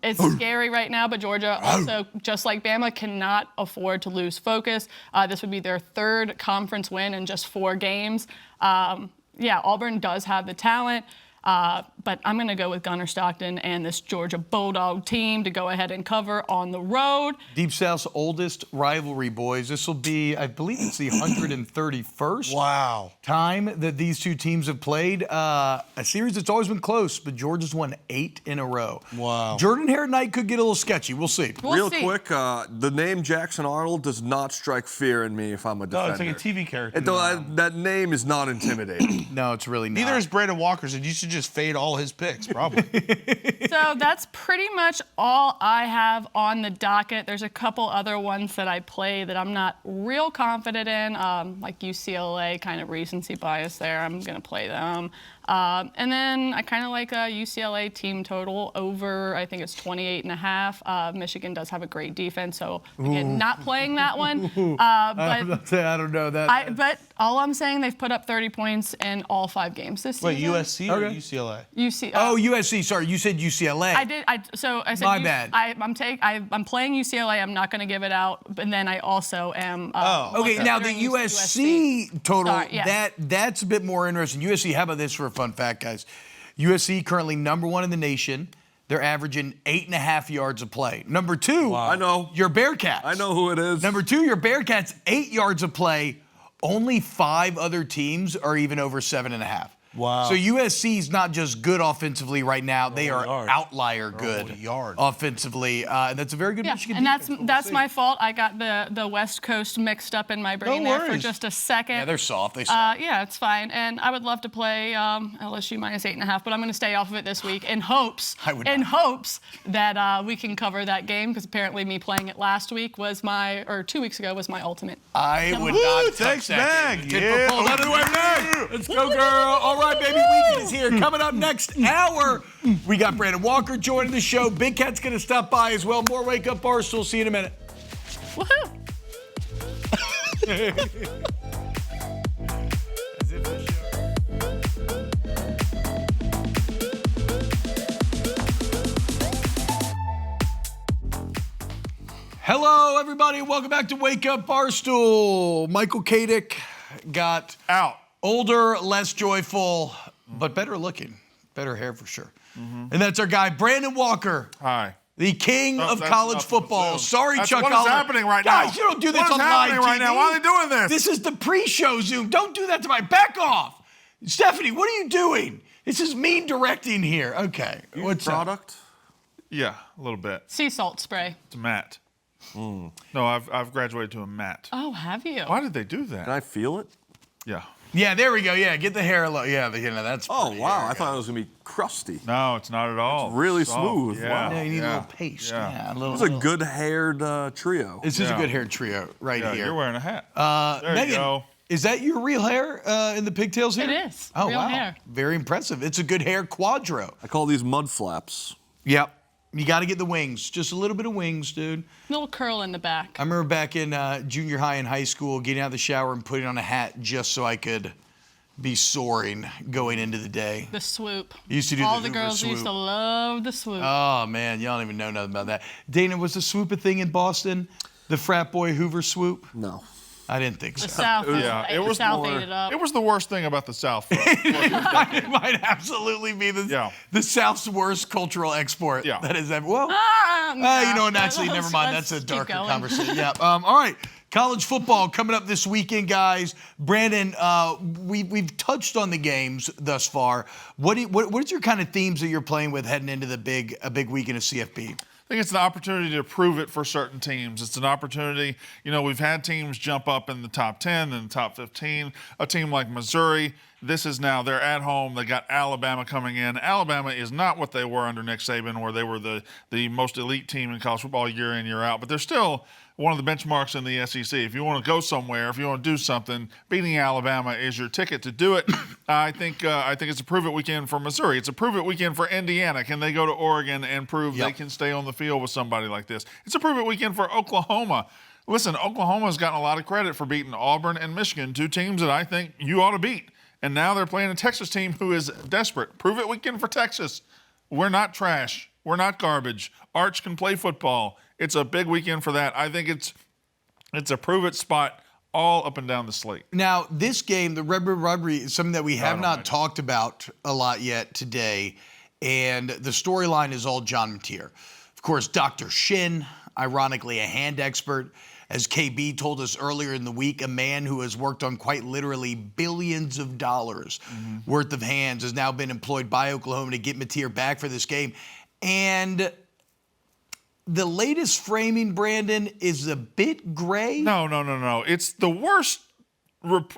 It's scary right now, but Georgia also, just like Bama, cannot afford to lose focus. This would be their 3rd conference win in just 4 games. Auburn does have the talent, but I'm going to go with Gunnar Stockton and this Georgia Bulldog team to go ahead and cover on the road. Deep South's oldest rivalry, boys. This will be, I believe it's the 131st time that these two teams have played. A series that's always been close, but Georgia's won 8 in a row. Wow. Jordan Hare night could get a little sketchy. We'll see. We'll see. Quick, the name Jackson Arnold does not strike fear in me if I'm a defender. No, it's like a TV character. That name is not intimidating. No, it's really not. Neither is Brandon Walker's, and you should just fade all his picks, probably. So that's pretty much all I have on the docket. There's a couple other ones that I play that I'm not real confident in, like UCLA, kind of recency bias there. I'm going to play them. And then I kind of like a UCLA team total over, I think it's 28.5. Michigan does have a great defense, so again, not playing that one. I don't know that. But all I'm saying, they've put up 30 points in all 5 games this season. Wait, USC or UCLA? USC. Sorry, you said UCLA. I did. So I said. My bad. I'm playing UCLA. I'm not going to give it out. But then I also am. Okay, now the USC total, Sorry, yeah. that's a bit more interesting. USC, how about this for a fun fact, guys? USC currently number 1 in the nation. They're averaging 8.5 yards a play. Number 2, I know. your Bearcats. I know who it is. Number 2, your Bearcats, 8 yards a play. Only 5 other teams are even over 7.5. Wow. So USC's not just good offensively right now; they are yards. outlier good offensively. And that's a very good Michigan and defense. that's my fault. I got the West Coast mixed up in my brain there for worries. just a second. Yeah, they're soft. They suck. Yeah, it's fine. And I would love to play LSU minus 8.5, but I'm going to stay off of it this week in hopes that we can cover that game, because apparently me playing it last week was 2 weeks ago was my ultimate. I would not touch thanks, that Meg. game. Yeah. Pull that away, Meg. Let's go, girl. All right, baby. Weekend is here. Coming up next hour, we got Brandon Walker joining the show. Big Cat's going to stop by as well. More Wake Up Barstool. See you in a minute. Woohoo! Hello, everybody. Welcome back to Wake Up Barstool. Michael Katic got out. Older, less joyful, but better looking. Better hair for sure. And that's our guy, Brandon Walker. Hi. The king of college football. Sorry, that's Chuck what is Oliver. happening right now. Guys, you don't do this What is on live happening right TV. now? Why are they doing this? This is the pre-show Zoom. Don't do that to my back off. Stephanie, what are you doing? This is mean directing here. Okay. What's Product? Yeah, a little bit. Sea salt spray. It's a matte. No, I've graduated to a matte. Oh, have you? Why did they do that? Can I feel it? Yeah. Yeah, there we go. Yeah, get the hair low. Yeah, that's. Oh, pretty. wow. There I we thought go. it was going to be crusty. No, it's not at all. It's really Soft. smooth. Yeah. Wow. Yeah, you need a little paste. Yeah. A little. It was a good-haired trio. This is a Yeah. good hair trio right Yeah, here. you're wearing a hat. There Megan, you go. is that your real hair in the pigtails here? It is. Oh, Real wow. hair. Very impressive. It's a good hair quadro. I call these mud flaps. Yep. You got to get the wings. Just a little bit of wings, dude. Little curl in the back. I remember back in junior high and high school getting out of the shower and putting on a hat just so I could be soaring going into the day. The swoop. You used to do All the the girls swoop. used to love the swoop. Oh, man. Y'all don't even know nothing about that. Dana, was the swoop a thing in Boston? The frat boy Hoover swoop? No. I didn't think so. the South. Yeah, it was South more- ate it up. It was the worst thing about the South. It might absolutely be the South's worst cultural export Yeah. that has ever. Well, Ah, you know, and actually, never mind. Let's That's a keep darker going. conversation. Yeah. All right. College football coming up this weekend, guys. Brandon, we've touched on the games thus far. What's your kind of themes that you're playing with heading into a big weekend of CFB? I think it's an opportunity to prove it for certain teams. It's an opportunity, we've had teams jump up in the top 10 and the top 15. A team like Missouri, this is now, they're at home. They got Alabama coming in. Alabama is not what they were under Nick Saban, where they were the most elite team in college football year in, year out. But they're still one of the benchmarks in the SEC. If you want to go somewhere, if you want to do something, beating Alabama is your ticket to do it. I think it's a prove-it weekend for Missouri. It's a prove-it weekend for Indiana. Can they go to Oregon and prove they can stay on the field with somebody like this? It's a prove-it weekend for Oklahoma. Listen, Oklahoma's gotten a lot of credit for beating Auburn and Michigan, two teams that I think you ought to beat. And now they're playing a Texas team who is desperate. Prove-it weekend for Texas. We're not trash. We're not garbage. Arch can play football. It's a big weekend for that. I think it's a prove-it spot all up and down the slate. Now, this game, the Red River Rivalry, is something that we have not talked about a lot yet today, and the storyline is all John Mateer. Of course, Dr. Shin, ironically a hand expert, as KB told us earlier in the week, a man who has worked on quite literally billions of dollars worth of hands has now been employed by Oklahoma to get Mateer back for this game. And the latest framing, Brandon, is a bit gray. No. It's the worst.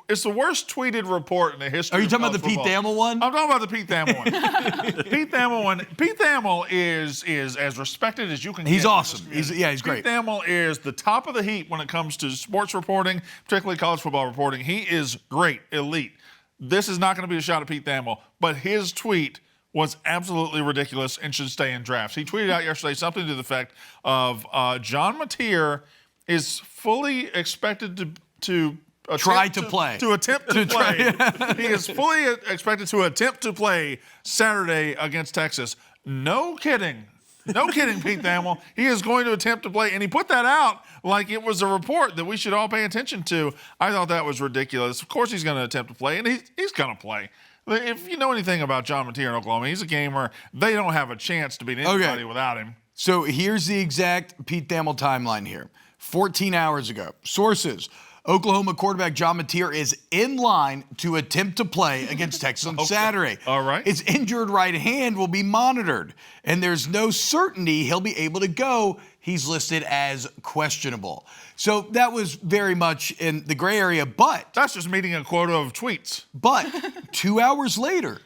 It's the worst tweeted report in the history. Are you talking of about the Pete football. Thamel one? I'm talking about the Pete Thamel one. Pete Thamel is as respected as you can. He's get in awesome. this community. He's great. Pete Thamel is the top of the heap when it comes to sports reporting, particularly college football reporting. He is great, elite. This is not going to be a shot at Pete Thamel, but his tweet was absolutely ridiculous and should stay in drafts. He tweeted out yesterday something to the effect of John Mateer is fully expected to Try to play. To attempt to play. He is fully expected to attempt to play Saturday against Texas. No kidding. No kidding, Pete Thamel. He is going to attempt to play. And he put that out like it was a report that we should all pay attention to. I thought that was ridiculous. Of course he's going to attempt to play, and he's going to play. If you know anything about John Mateer in Oklahoma, he's a gamer. They don't have a chance to beat anybody without him. So here's the exact Pete Thamel timeline here. 14 hours ago. Sources. Oklahoma quarterback John Mateer is in line to attempt to play against Texas on Saturday. All right. His injured right hand will be monitored, and there's no certainty he'll be able to go. He's listed as questionable. So that was very much in the gray area, but That's just meeting a quota of tweets. But 2 hours later,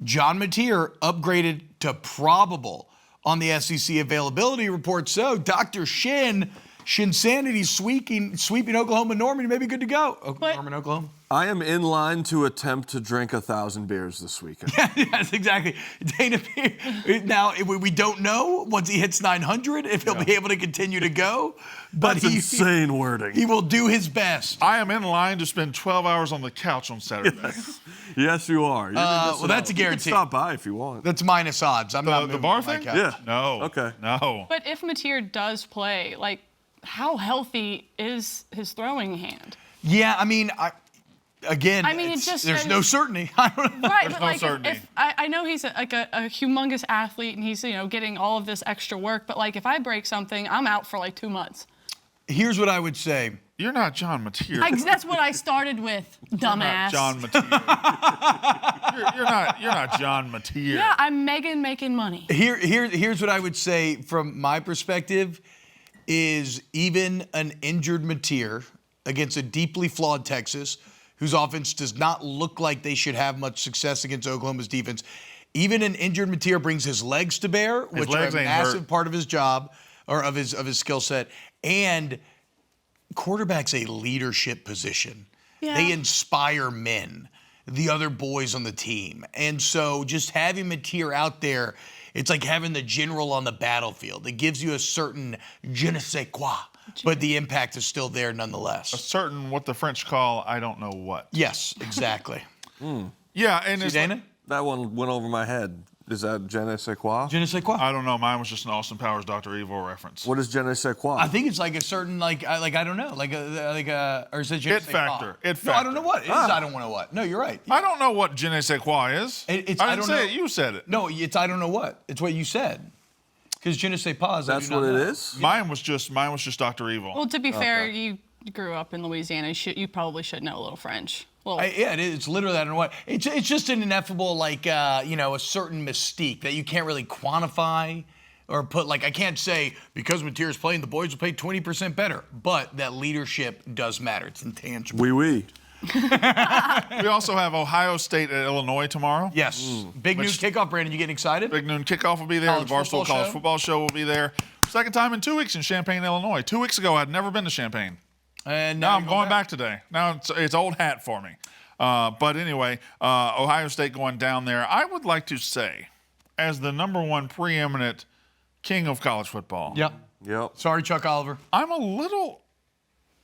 John Mateer upgraded to probable on the SEC availability report. So Dr. Shinsanity sweeping Oklahoma Norman, you may be good to go. Norman, Oklahoma. I am in line to attempt to drink 1,000 beers this weekend. Yes, exactly. Dana, now we don't know once he hits 900 if he'll be able to continue to go. But That's insane wording. He will do his best. I am in line to spend 12 hours on the couch on Saturday. Yes, you are. Well, that's a guarantee. You can stop by if you want. That's minus odds. I'm not The moving bar from my thing? couch. Yeah. No. Okay. No. But if Mateer does play, like, how healthy is his throwing hand? Yeah, I mean, there's no certainty. I don't know. Right, There's but no like certainty. if I know he's a humongous athlete and he's getting all of this extra work, but like if I break something, I'm out for like 2 months. Here's what I would say. You're not John Mateer. That's what I started with, dumbass. John Mateer. you're not John Mateer. Yeah, I'm Megan making money. Here's what I would say from my perspective is even an injured Mateer against a deeply flawed Texas, whose offense does not look like they should have much success against Oklahoma's defense. Even an injured Mateer brings his legs to bear, which are a massive part of his job or of his skill set. And quarterback's a leadership position. Yeah. They inspire men, the other boys on the team. And so just having Mateer out there, it's like having the general on the battlefield. It gives you a certain je ne sais quoi, but the impact is still there nonetheless. A certain, what the French call, I don't know what. Yes, exactly. Yeah, and See, it's Dana? That one went over my head. Is that je ne sais quoi? Je ne sais quoi. I don't know. Mine was just an Austin Powers Dr. Evil reference. What is je ne sais quoi? I think it's like a certain I don't know, or is it je ne It sais factor. quoi? It No, I don't know factor. what. It is I don't know what. No, you're right. I don't know what je ne sais quoi is. It's I I didn't don't say know. it. You said it. No, it's I don't know what. It's what you said. Because je ne sais pas. That's what it is? Mine was just Dr. Evil. Well, to be fair, you grew up in Louisiana. You probably should know a little French. Well, Yeah, it is. It's literally I don't know what. It's just an ineffable a certain mystique that you can't really quantify or put I can't say because Mateer's playing the boys will play 20% better, but that leadership does matter. It's intangible. Oui. We also have Ohio State at Illinois tomorrow. Yes. Big noon kickoff, Brandon. You getting excited? Big noon kickoff will be there. College The Barstool football College show? Football Show will be there. Second time in 2 weeks in Champaign, Illinois. 2 weeks ago, I'd never been to Champaign. And Now I'm you're going back today. Now it's old hat for me. But anyway, Ohio State going down there. I would like to say, as the number one preeminent king of college football, Yep. Sorry, Chuck Oliver.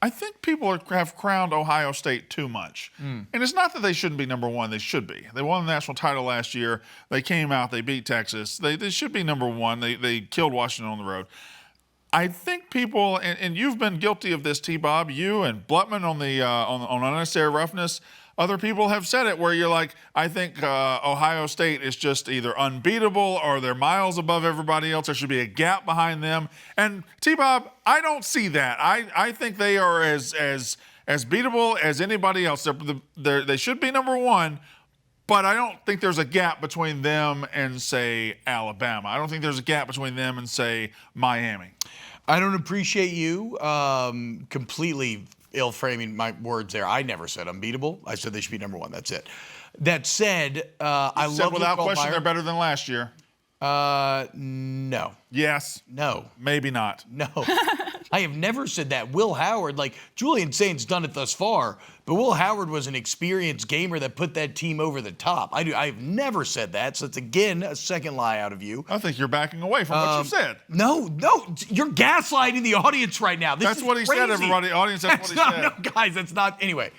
I think people have crowned Ohio State too much. And it's not that they shouldn't be number one. They should be. They won the national title last year. They came out. They beat Texas. They should be number one. They killed Washington on the road. I think people, and you've been guilty of this, T-Bob, you and Blutman on unnecessary roughness. Other people have said it where you're like, I think Ohio State is just either unbeatable or they're miles above everybody else. There should be a gap behind them. And T-Bob, I don't see that. I think they are as beatable as anybody else. They should be number one, but I don't think there's a gap between them and, say, Alabama. I don't think there's a gap between them and, say, Miami. I don't appreciate you completely ill-framing my words there. I never said unbeatable. I said they should be number one. That's it. That said, I Said love without Luke question Altmaier. they're better than last year. No. Yes. No. Maybe not. No. I have never said that. Will Howard, Julian Saint's done it thus far, but Will Howard was an experienced gamer that put that team over the top. I've never said that, so it's again a second lie out of you. I think you're backing away from what you said. No, you're gaslighting the audience right now. This That's is what he said, crazy. everybody. Audience, that's what he said. No, guys, that's not. Anyway,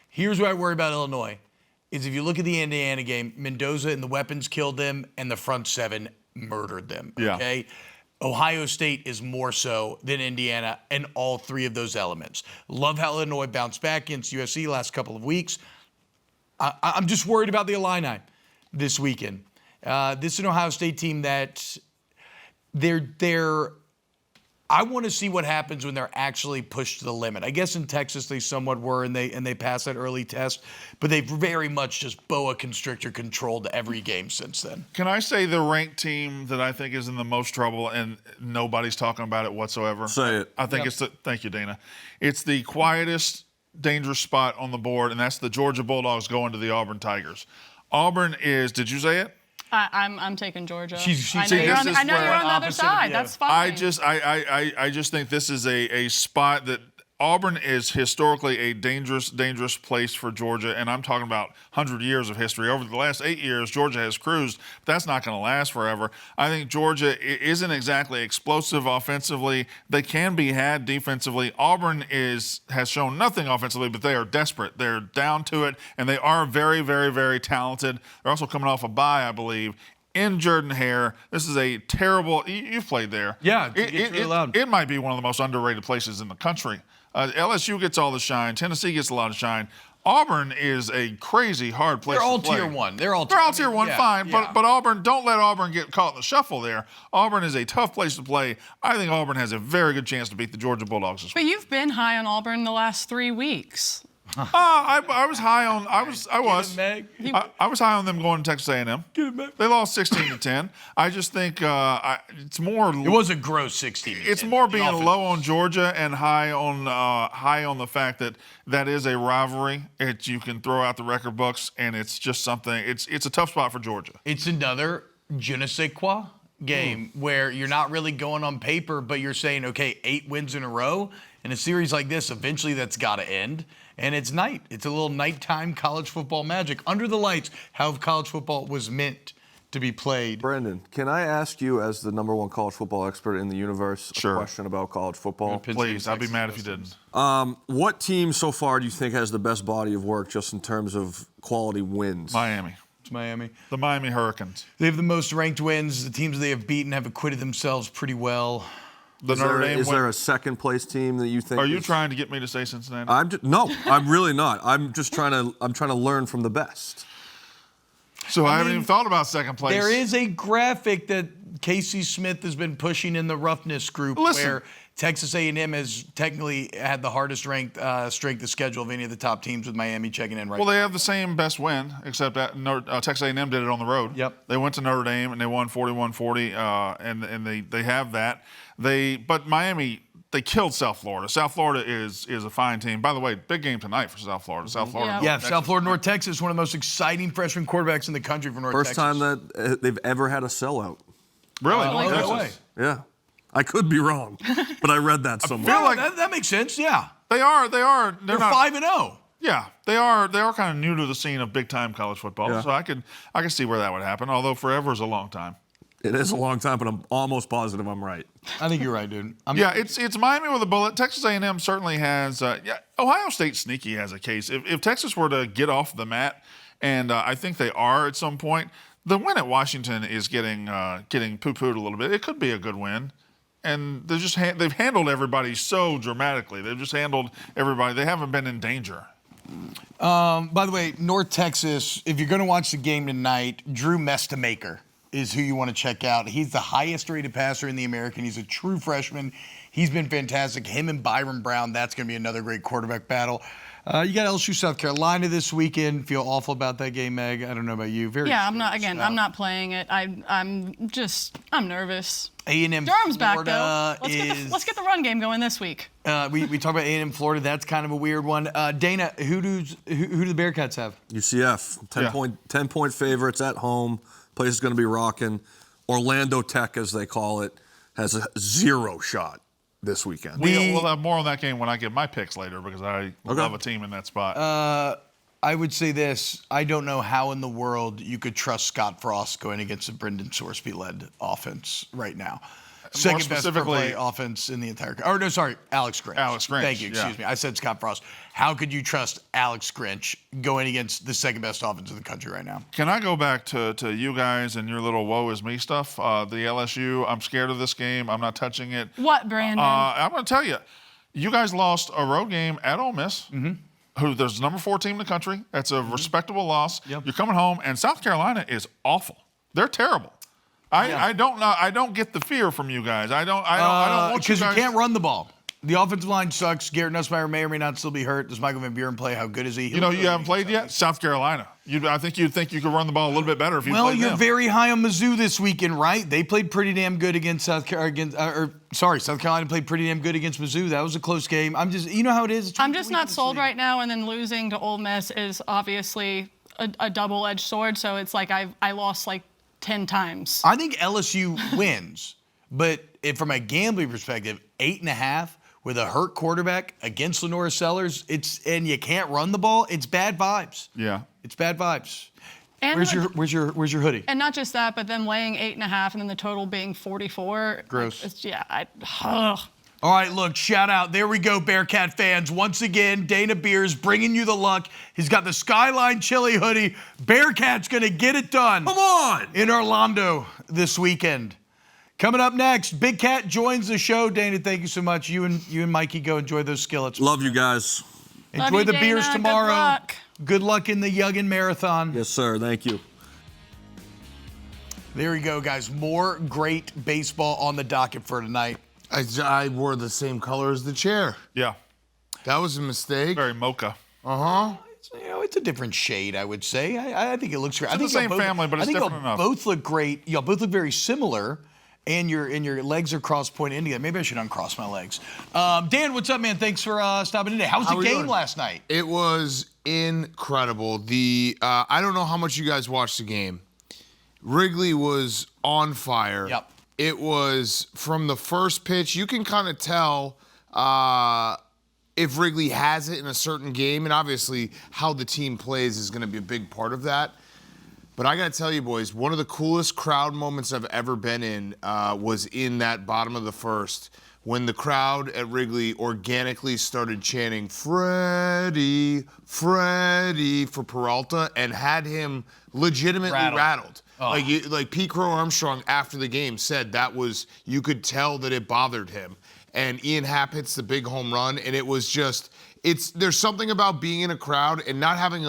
here's what I worry about Illinois, is if you look at the Indiana game, Mendoza and the weapons killed them, and the front seven murdered them, Yeah. okay? Ohio State is more so than Indiana in all three of those elements. Love how Illinois bounced back against USC last couple of weeks. I'm just worried about the Illini this weekend. This is an Ohio State team that I want to see what happens when they're actually pushed to the limit. I guess in Texas they somewhat were, and they passed that early test, but they've very much just boa constrictor controlled every game since then. Can I say the ranked team that I think is in the most trouble and nobody's talking about it whatsoever? Say it. I think thank you, Dana. It's the quietest, dangerous spot on the board, and that's the Georgia Bulldogs going to the Auburn Tigers. Auburn is, did you say it? I'm taking Georgia. She's- I know see, you're this on, is I know where you're on the other opposite of side. you. That's fine. I just think this is a spot that Auburn is historically a dangerous place for Georgia, and I'm talking about 100 years of history. Over the last 8 years, Georgia has cruised, but that's not going to last forever. I think Georgia isn't exactly explosive offensively. They can be had defensively. Auburn has shown nothing offensively, but they are desperate. They're down to it, and they are very, very, very talented. They're also coming off a bye, I believe. in Jordan-Hare. This is a terrible. You've played there. Yeah, it gets really loud. It might be one of the most underrated places in the country. LSU gets all the shine. Tennessee gets a lot of shine. Auburn is a crazy hard place. They're all to play. tier 1. They're all tier 1, fine. Yeah. But Auburn, don't let Auburn get caught in the shuffle there. Auburn is a tough place to play. I think Auburn has a very good chance to beat the Georgia Bulldogs this week. But you've been high on Auburn the last 3 weeks. I was high on. I was. Get him, Meg. I was high on them going to Texas A&M. They lost 16-10. I just think it's more. It was a gross 16. It's more being low on Georgia and high on the fact that is a rivalry. You can throw out the record books, and it's just something. It's a tough spot for Georgia. It's another je ne sais quoi game where you're not really going on paper, but you're saying, okay, 8 wins in a row. In a series like this, eventually that's got to end. And it's night. It's a little nighttime college football magic. Under the lights, how college football was meant to be played. Brandon, can I ask you, as the #1 college football expert in the universe, a question about college football? Please, I'd be mad if you didn't. What team so far do you think has the best body of work just in terms of quality wins? Miami. It's Miami. The Miami Hurricanes. They have the most ranked wins. The teams they have beaten have acquitted themselves pretty well. Is there a second place team that you think? Are you trying to get me to say Cincinnati? No, I'm really not. I'm trying to learn from the best. So I haven't even thought about second place. There is a graphic that Casey Smith has been pushing in the roughness group where Texas A&M has technically had the hardest ranked strength of schedule of any of the top teams, with Miami checking in right now. Well, they have the same best win, except that Texas A&M did it on the road. Yep. They went to Notre Dame and they won 41-40, and they have that. But Miami, they killed South Florida. South Florida is a fine team. By the way, big game tonight for South Florida. South Florida. Yeah, South Florida, North Texas, one of the most exciting freshman quarterbacks in the country for North Texas. First time that they've ever had a sellout. Really? No way. Yeah. I could be wrong, but I read that somewhere. feel like that makes sense. Yeah, They are. they're 5-0. Yeah, they are kind of new to the scene of big time college football. Yeah. So I could see where that would happen. Although forever is a long time. It is a long time, but I'm almost positive I'm right. I think you're right, dude. It's Miami with a bullet. Texas A&M certainly has. Ohio State sneaky has a case. If Texas were to get off the mat, and I think they are at some point, the win at Washington is getting poo-pooed a little bit. It could be a good win. And they've handled everybody so dramatically. They've just handled everybody. They haven't been in danger. By the way, North Texas, if you're going to watch the game tonight, Drew Mestamaker is who you want to check out. He's the highest rated passer in the American. He's a true freshman. He's been fantastic. Him and Byron Brown, that's going to be another great quarterback battle. You got LSU, South Carolina this weekend. Feel awful about that game, Meg. I don't know about you. I'm not playing it. I'm nervous. A&M Durham's back Florida though. Let's get the run game going this week. We talk about A&M Florida. That's kind of a weird one. Dana, who do the Bearcats have? UCF, 10-point favorites at home. Place is going to be rocking. Orlando Tech, as they call it, has a 0 shot this weekend. We'll have more on that game when I get my picks later, because I love a team in that spot. I would say this. I don't know how in the world you could trust Scott Frost going against the Brendan Sorsby-led offense right now. Second best per play offense in the entire – or no, sorry, Alex Grinch. Alex Grinch, Thank you, excuse me. I said Scott Frost. How could you trust Alex Grinch going against the second best offense in the country right now? Can I go back to you guys and your little woe is me stuff? The LSU, I'm scared of this game. I'm not touching it. What, Brandon? I'm going to tell you. You guys lost a road game at Ole Miss. Who there's the #4 team in the country. That's a respectable loss. Yep. You're coming home, and South Carolina is awful. They're terrible. I don't know. I don't get the fear from you guys. I don't want you because guys. you can't run the ball. The offensive line sucks. Garrett Nussmeier may or may not still be hurt. Does Michael Van Buren play? How good is he? You haven't played yet? South Carolina. I think you'd think you could run the ball a little bit better if you played them. Well, you're very high on Mizzou this weekend, right? They played pretty damn good against South Carolina played pretty damn good against Mizzou. That was a close game. You know how it is. I'm just not sold right now, and then losing to Ole Miss is obviously a double-edged sword, so it's like I lost like 10 times. I think LSU wins, but from a gambling perspective, 8.5 with a hurt quarterback against Lenora Sellers, and you can't run the ball. It's bad vibes. Yeah, it's bad vibes. And where's your hoodie? And not just that, but then laying 8.5 and then the total being 44. Gross. All All right, look, shout out. There we go, Bearcat fans. Once again, Dana Beers bringing you the luck. He's got the Skyline Chili hoodie. Bearcat's going to get it done. Come on! In Orlando this weekend. Coming up next, Big Cat joins the show. Dana, thank you so much. You and Mikey go enjoy those skillets. Love you guys. Love Enjoy you, the Dana. beers tomorrow. Good luck. Good luck in the Yuggin Marathon. Yes, sir. Thank you. There we go, guys. More great baseball on the docket for tonight. I wore the same color as the chair. Yeah. That was a mistake. Very mocha. It's a different shade, I would say. I think it looks great. It's in the same family, but it's different enough. Both look great. Y'all both look very similar, and your legs are cross-pointed together. Maybe I should uncross my legs. Dan, what's up, man? Thanks for stopping today. How was the game last night? It was incredible. I don't know how much you guys watched the game. Wrigley was on fire. Yep. It was from the first pitch. You can kind of tell if Wrigley has it in a certain game, and obviously how the team plays is going to be a big part of that. But I got to tell you, boys, one of the coolest crowd moments I've ever been in was in that bottom of the first when the crowd at Wrigley organically started chanting, Freddie, Freddie, for Peralta, and had him legitimately rattled. Oh. Like Pete Crow Armstrong after the game said you could tell that it bothered him. And Ian Happ hits the big home run, and it was just, there's something about being in a crowd and not having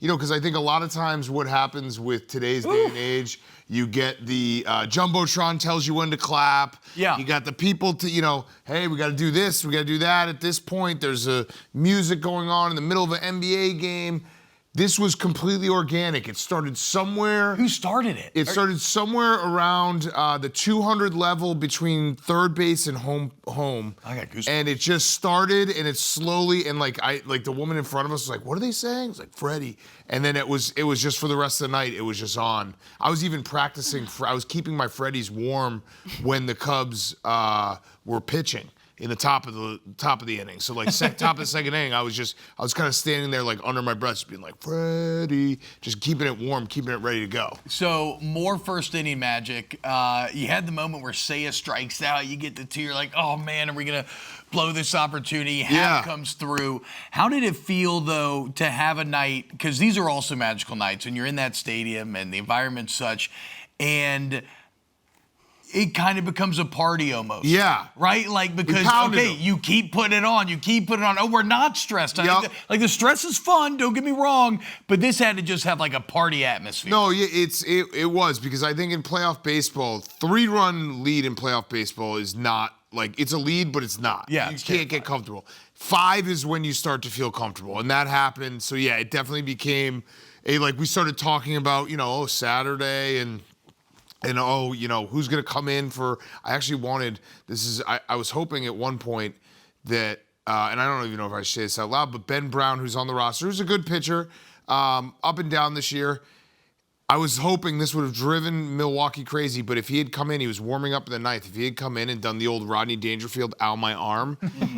because I think a lot of times what happens with today's day and age, you get the Jumbotron tells you when to clap. Yeah. You got the people to, hey, we got to do this, we got to do that. At this point, there's a music going on in the middle of an NBA game. This was completely organic. It started somewhere. Who started it? It started somewhere around the 200 level between third base and home. I got goosebumps. And it just started, and it slowly, and like the woman in front of us was like, "What are they saying?" It's like Freddie. And then it was just for the rest of the night. It was just on. I was even practicing. I was keeping my Freddies warm when the Cubs were pitching in the top of the inning. So like top of the second inning, I was kind of standing there like under my breath, just being like, Freddie, just keeping it warm, keeping it ready to go. So more first inning magic. You had the moment where Seiya strikes out. You get the two. You're like, oh man, are we gonna blow this opportunity? Happ comes through. How did it feel though to have a night? Because these are also magical nights, and you're in that stadium and the environment's such, and it kind of becomes a party almost. Yeah. Right? Like, because, okay, you keep putting it on. Oh, we're not stressed. Yep. Like, the stress is fun, don't get me wrong, but this had to just have, like, a party atmosphere. No, it was, because I think in playoff baseball, 3-run lead in playoff baseball is not, like, it's a lead, but it's not. Yeah. You can't get comfortable. 5 is when you start to feel comfortable, and that happened. So, yeah, it definitely became we started talking about, Saturday and who's going to come in for, I actually wanted, I was hoping at one point that, and I don't even know if I should say this out loud, but Ben Brown, who's on the roster, who's a good pitcher, up and down this year, I was hoping this would have driven Milwaukee crazy, but if he had come in, he was warming up in the ninth, if he had come in and done the old Rodney Dangerfield, ow my arm,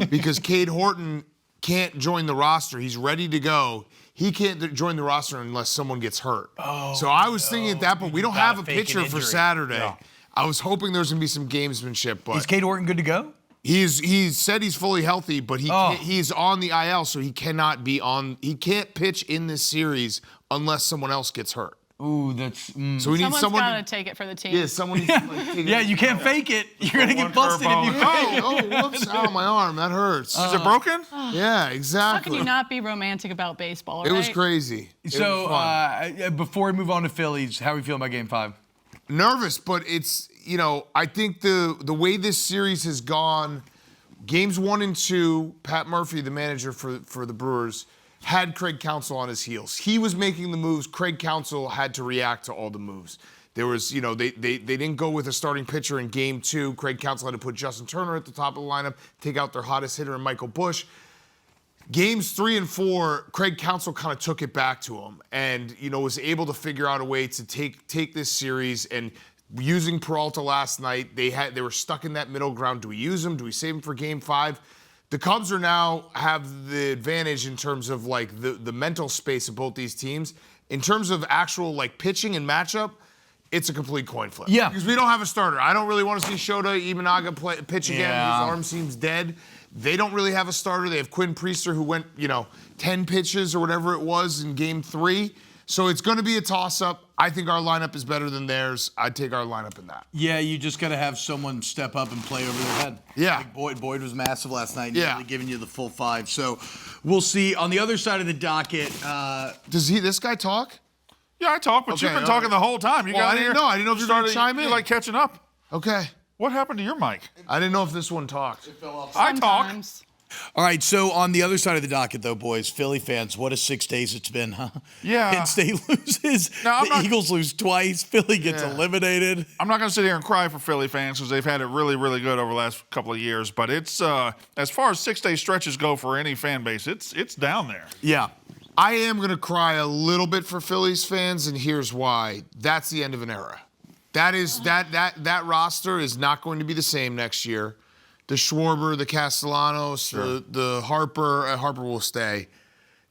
because Cade Horton can't join the roster, he's ready to go. He can't join the roster unless someone gets hurt. Oh, so I was thinking at that point, we don't have a pitcher for Saturday. Yeah. I was hoping there's going to be some gamesmanship, but Is Cade Horton good to go? he said he's fully healthy, but he's on the IL, so he cannot be on. He can't pitch in this series unless someone else gets hurt. Ooh, that's. So we need Someone's someone got to take it for the team. Yeah, someone needs to take it. Yeah, you can't fake it. You're gonna get busted if you fake it. Oh, whoops! Ow, my arm. That hurts. Is it broken? Yeah, How exactly. can you not be romantic about baseball, right? It was crazy. It So was fun. before we move on to Phillies, how are we feeling about Game 5? Nervous, but it's, I think the way this series has gone, games 1 and 2, Pat Murphy, the manager for the Brewers, had Craig Counsell on his heels. He was making the moves. Craig Counsell had to react to all the moves. There was, they didn't go with a starting pitcher in game 2. Craig Counsell had to put Justin Turner at the top of the lineup, take out their hottest hitter in Michael Busch. Games 3 and 4, Craig Counsell kind of took it back to him and, was able to figure out a way to take this series. And using Peralta last night, they were stuck in that middle ground. Do we use him? Do we save him for Game 5? The Cubs now have the advantage in terms of like the mental space of both these teams. In terms of actual like pitching and matchup, it's a complete coin flip. Yeah. Because we don't have a starter. I don't really want to see Shota Imanaga pitch again. Yeah. His arm seems dead. They don't really have a starter. They have Quinn Priester, who went, 10 pitches or whatever it was in game 3. So it's going to be a toss-up. I think our lineup is better than theirs. I'd take our lineup in that. Yeah, you just got to have someone step up and play over their head. Yeah. Like Boyd was massive last night. Yeah. Really giving you the full 5. So we'll see. On the other side of the docket. Does this guy talk? Yeah, I talk, but Okay, you've been all talking right. the whole time. You Well, got I didn't here, know. I didn't know if you were gonna started- chime in. You're like catching up. Okay. What happened to your mic? I didn't know if this one talked. I talk. Sometimes. All right, so on the other side of the docket, though, boys, Philly fans, what a 6 days it's been, huh? Yeah. Penn State loses. No, I'm the not- Eagles lose twice. Philly gets eliminated. I'm not going to sit here and cry for Philly fans because they've had it really, really good over the last couple of years. But it's as far as 6-day stretches go for any fan base, it's down there. Yeah. I am going to cry a little bit for Phillies fans, and here's why. That's the end of an era. That is that roster is not going to be the same next year. The Schwarber, the Castellanos, the Harper will stay.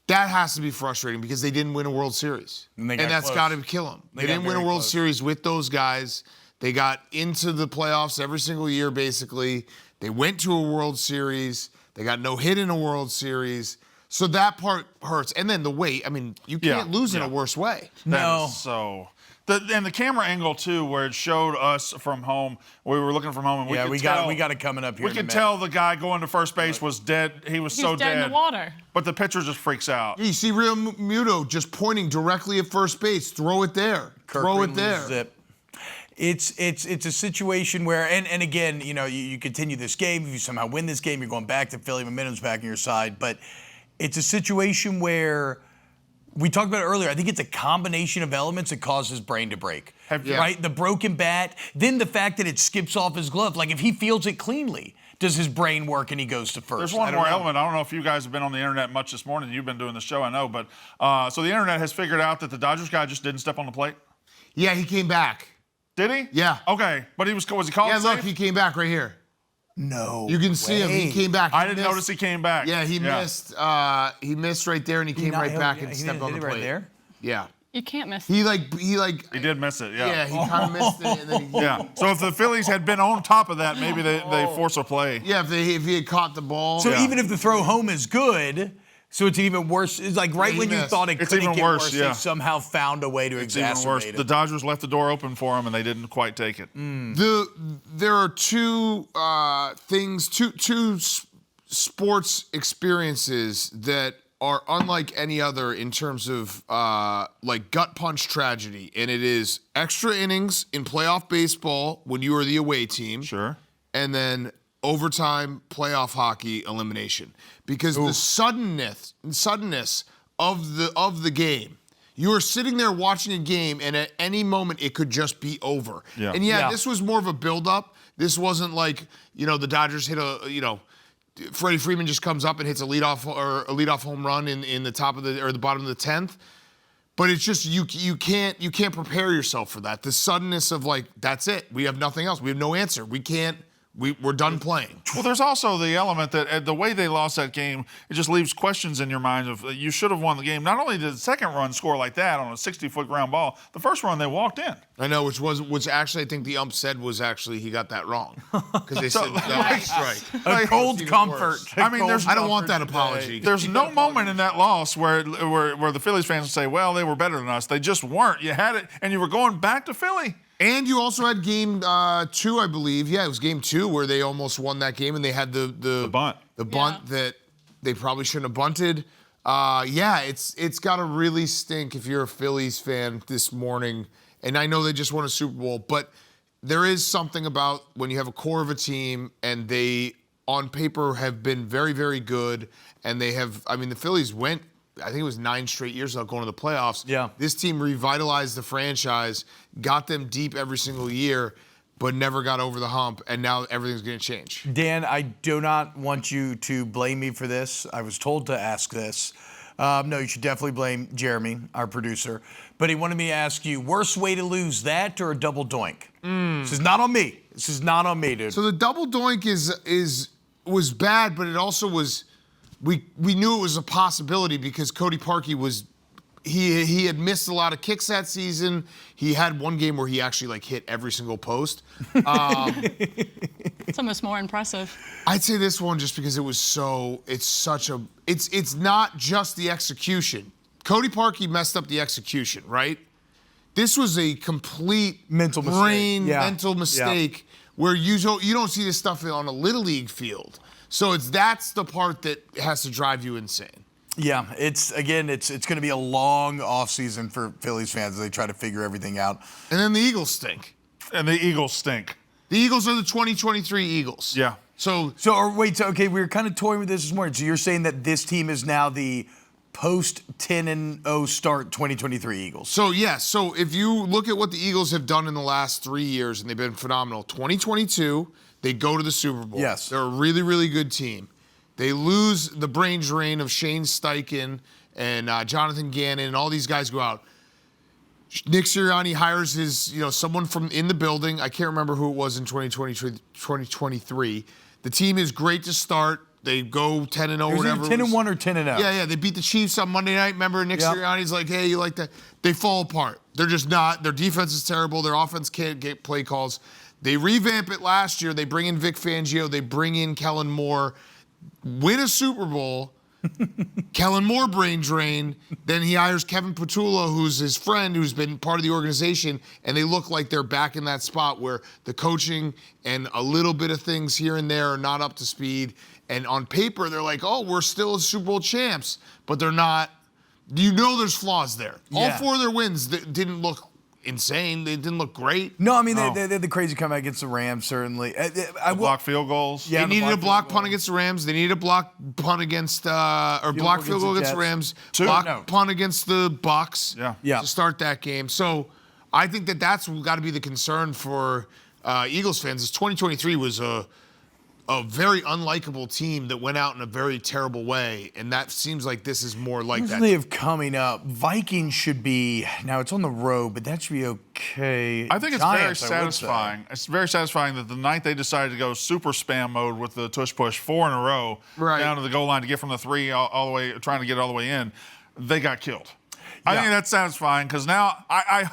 That has to be frustrating because they didn't win a World Series. And that's got to kill them. They didn't win a World Series with those guys. They got into the playoffs every single year, basically. They went to a World Series. They got no hit in a World Series. So that part hurts. And then the weight. I mean, you can't lose in a worse way. No. So. And the camera angle too, where it showed us from home, we were looking from home, and we got it coming up here. We could tell the guy going to first base was dead. He was so He's dead in the water. But the pitcher just freaks out. You see Real Muto just pointing directly at first base. Throw it there. Throw it there. Loses it. It's a situation where, and again, you continue this game. If you somehow win this game, you're going back to Philly. Momentum's back on your side. But it's a situation where we talked about it earlier. I think it's a combination of elements that cause his brain to break. Right? The broken bat, then the fact that it skips off his glove. Like if he fields it cleanly, does his brain work and he goes to first? There's one more element. I don't know if you guys have been on the internet much this morning. You've been doing the show, I know. But so the internet has figured out that the Dodgers guy just didn't step on the plate. Yeah, he came back. Did he? Yeah. Okay. But was he called Yeah, safe? look, he came back right here. No. You can see him. He came back. I didn't notice he came back. Yeah, he missed. He missed right there, and he came right back and stepped on the plate. Right there? Yeah. You can't miss He He did miss it, yeah. Yeah, he kind of missed it. And then Yeah. So if the Phillies had been on top of that, maybe they force a play. Yeah, if he had caught the ball. So even if the throw home is good, so it's even worse. It's like right when you missed. thought it It's couldn't even get worse, worse, yeah. they somehow found a way to It's even worse. exacerbate it. The Dodgers left the door open for him, and they didn't quite take it. There are two things, two sports experiences that are unlike any other in terms of like gut punch tragedy, and it is extra innings in playoff baseball when you are the away team. Sure. And then overtime playoff hockey elimination, because the suddenness of the game. You are sitting there watching a game, and at any moment it could just be over. Yeah. And this was more of a build-up. This wasn't like the Dodgers hit Freddie Freeman just comes up and hits a leadoff home run in the top of the bottom of the 10th. But it's just you can't prepare yourself for that. The suddenness of that's it. We have nothing else. We have no answer. We're done playing. Well, there's also the element that the way they lost that game, it just leaves questions in your mind of you should have won the game. Not only did the second run score like that on a 60-foot ground ball, the first run they walked in. I know, which actually I think the ump said was actually he got that wrong because they said that was strike. A cold comfort. I mean, I don't want that apology. There's no moment in that loss where the Phillies fans say, well, they were better than us. They just weren't. You had it, and you were going back to Philly. And you also had game 2, I believe. Yeah, it was game 2 where they almost won that game, and they had the bunt. The bunt that they probably shouldn't have bunted. It's got to really stink if you're a Phillies fan this morning. And I know they just won a Super Bowl, but there is something about when you have a core of a team and they, on paper, have been very, very good. And they have, the Phillies went, I think it was 9 straight years without going to the playoffs. Yeah. This team revitalized the franchise, got them deep every single year, but never got over the hump, and now everything's going to change. Dan, I do not want you to blame me for this. I was told to ask this. No, you should definitely blame Jeremy, our producer. But he wanted me to ask you, worst way to lose, that or a double doink? This is not on me. This is not on me, dude. So the double doink was bad, but it also was. We knew it was a possibility because Cody Parkey was he had missed a lot of kicks that season. He had one game where he actually like hit every single post. It's almost more impressive. I'd say this one just because it's not just the execution. Cody Parkey messed up the execution, right? This was a complete mental mistake where you don't see this stuff on a Little League field. So that's the part that has to drive you insane. Yeah, it's going to be a long offseason for Phillies fans as they try to figure everything out. And then the Eagles stink. And the Eagles stink. The Eagles are the 2023 Eagles. Yeah. So we were kind of toying with this morning. So you're saying that this team is now the post 10-0 start 2023 Eagles. So if you look at what the Eagles have done in the last 3 years, and they've been phenomenal. 2022, they go to the Super Bowl. Yes. They're a really, really good team. They lose the brain drain of Shane Steichen and Jonathan Gannon, and all these guys go out. Nick Sirianni hires someone from in the building. I can't remember who it was in 2023. The team is great to start. They go 10-0 or whatever. 10-1 or 10-0. Yeah. They beat the Chiefs on Monday night. Remember, Nick Sirianni's like, hey, you like that? They fall apart. They're just not. Their defense is terrible. Their offense can't get play calls. They revamp it last year. They bring in Vic Fangio. They bring in Kellen Moore. Win a Super Bowl. Kellen Moore brain drain. Then he hires Kevin Patullo, who's his friend, who's been part of the organization, and they look like they're back in that spot where the coaching and a little bit of things here and there are not up to speed. And on paper, they're like, oh, we're still Super Bowl champs, but they're not. There's flaws there. Yeah. All 4 of their wins didn't look insane. They didn't look great. No, I mean, they had the crazy comeback against the Rams, certainly. Block field goals. They needed a block punt against the Rams. They needed a block punt against, block field goal against the Rams. Punt against the Bucks. Yeah. To start that game. So I think that's got to be the concern for Eagles fans. Is 2023 was a very unlikable team that went out in a very terrible way, and that seems like this is more like that. They have coming up. Vikings should be, now it's on the road, but that should be okay. I think it's Giants, very satisfying. It's very satisfying that the night they decided to go super spam mode with the tush push 4 in a row down to the goal line to get from the 3 all the way, trying to get all the way in, they got killed. I think that's satisfying because now I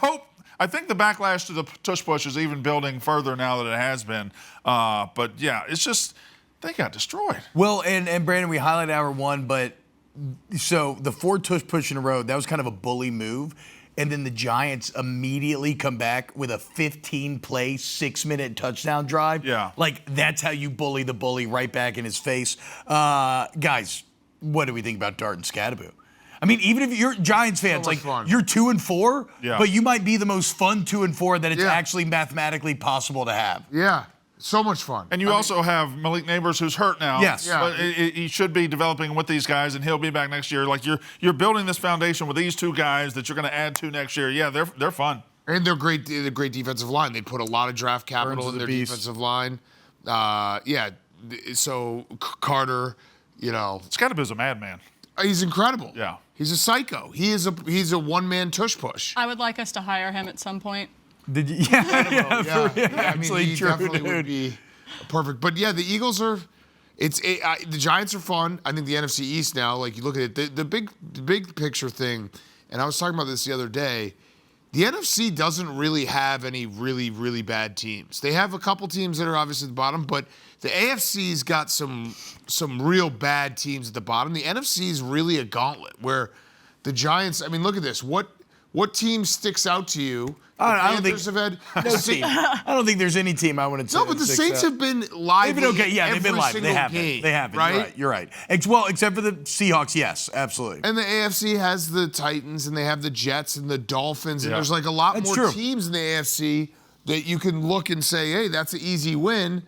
think the backlash to the tush push is even building further now that it has been. But yeah, it's just they got destroyed. Well, and Brandon, we highlighted hour 1, but so the 4 tush push in a row, that was kind of a bully move. And then the Giants immediately come back with a 15-play, 6-minute touchdown drive. Yeah. Like, that's how you bully the bully right back in his face. Guys, what do we think about Dart and Scadaboo? I mean, even if you're Giants fans, So much fun. you're 2-4, Yeah. but you might be the most fun 2-4 that it's actually mathematically possible to have. Yeah, so much fun. And you also have Malik Neighbors, who's hurt now. Yes. Yeah. But he should be developing with these guys, and he'll be back next year. Like you're building this foundation with these 2 guys that you're going to add to next year. Yeah, they're fun. And they're great. They're a great defensive line. They put a lot of draft capital Burns in is a their beast. defensive line. So Carter, Scadaboo's a madman. he's incredible. Yeah. He's a psycho. He's a one-man tush push. I would like us to hire him at some point. Did you? Yeah, I mean, he true, definitely dude. would be perfect. But yeah, the Eagles are. The Giants are fun. I think the NFC East now, like you look at it, the big picture thing, and I was talking about this the other day. The NFC doesn't really have any really, really bad teams. They have a couple teams that are obviously at the bottom, but the AFC's got some real bad teams at the bottom. The NFC's really a gauntlet where the Giants, I mean, look at this. What team sticks out to you? I don't think have had I don't think there's any team I want to. No, but the Saints have been live. They've been okay. Yeah, they've been every live. single They have been. game, They have been. right? You're right. Well, except for the Seahawks. Yes, absolutely. And the AFC has the Titans, and they have the Jets and the Dolphins, and Yeah. there's like a lot That's more true. teams in the AFC that you can look and say, hey, that's an easy win.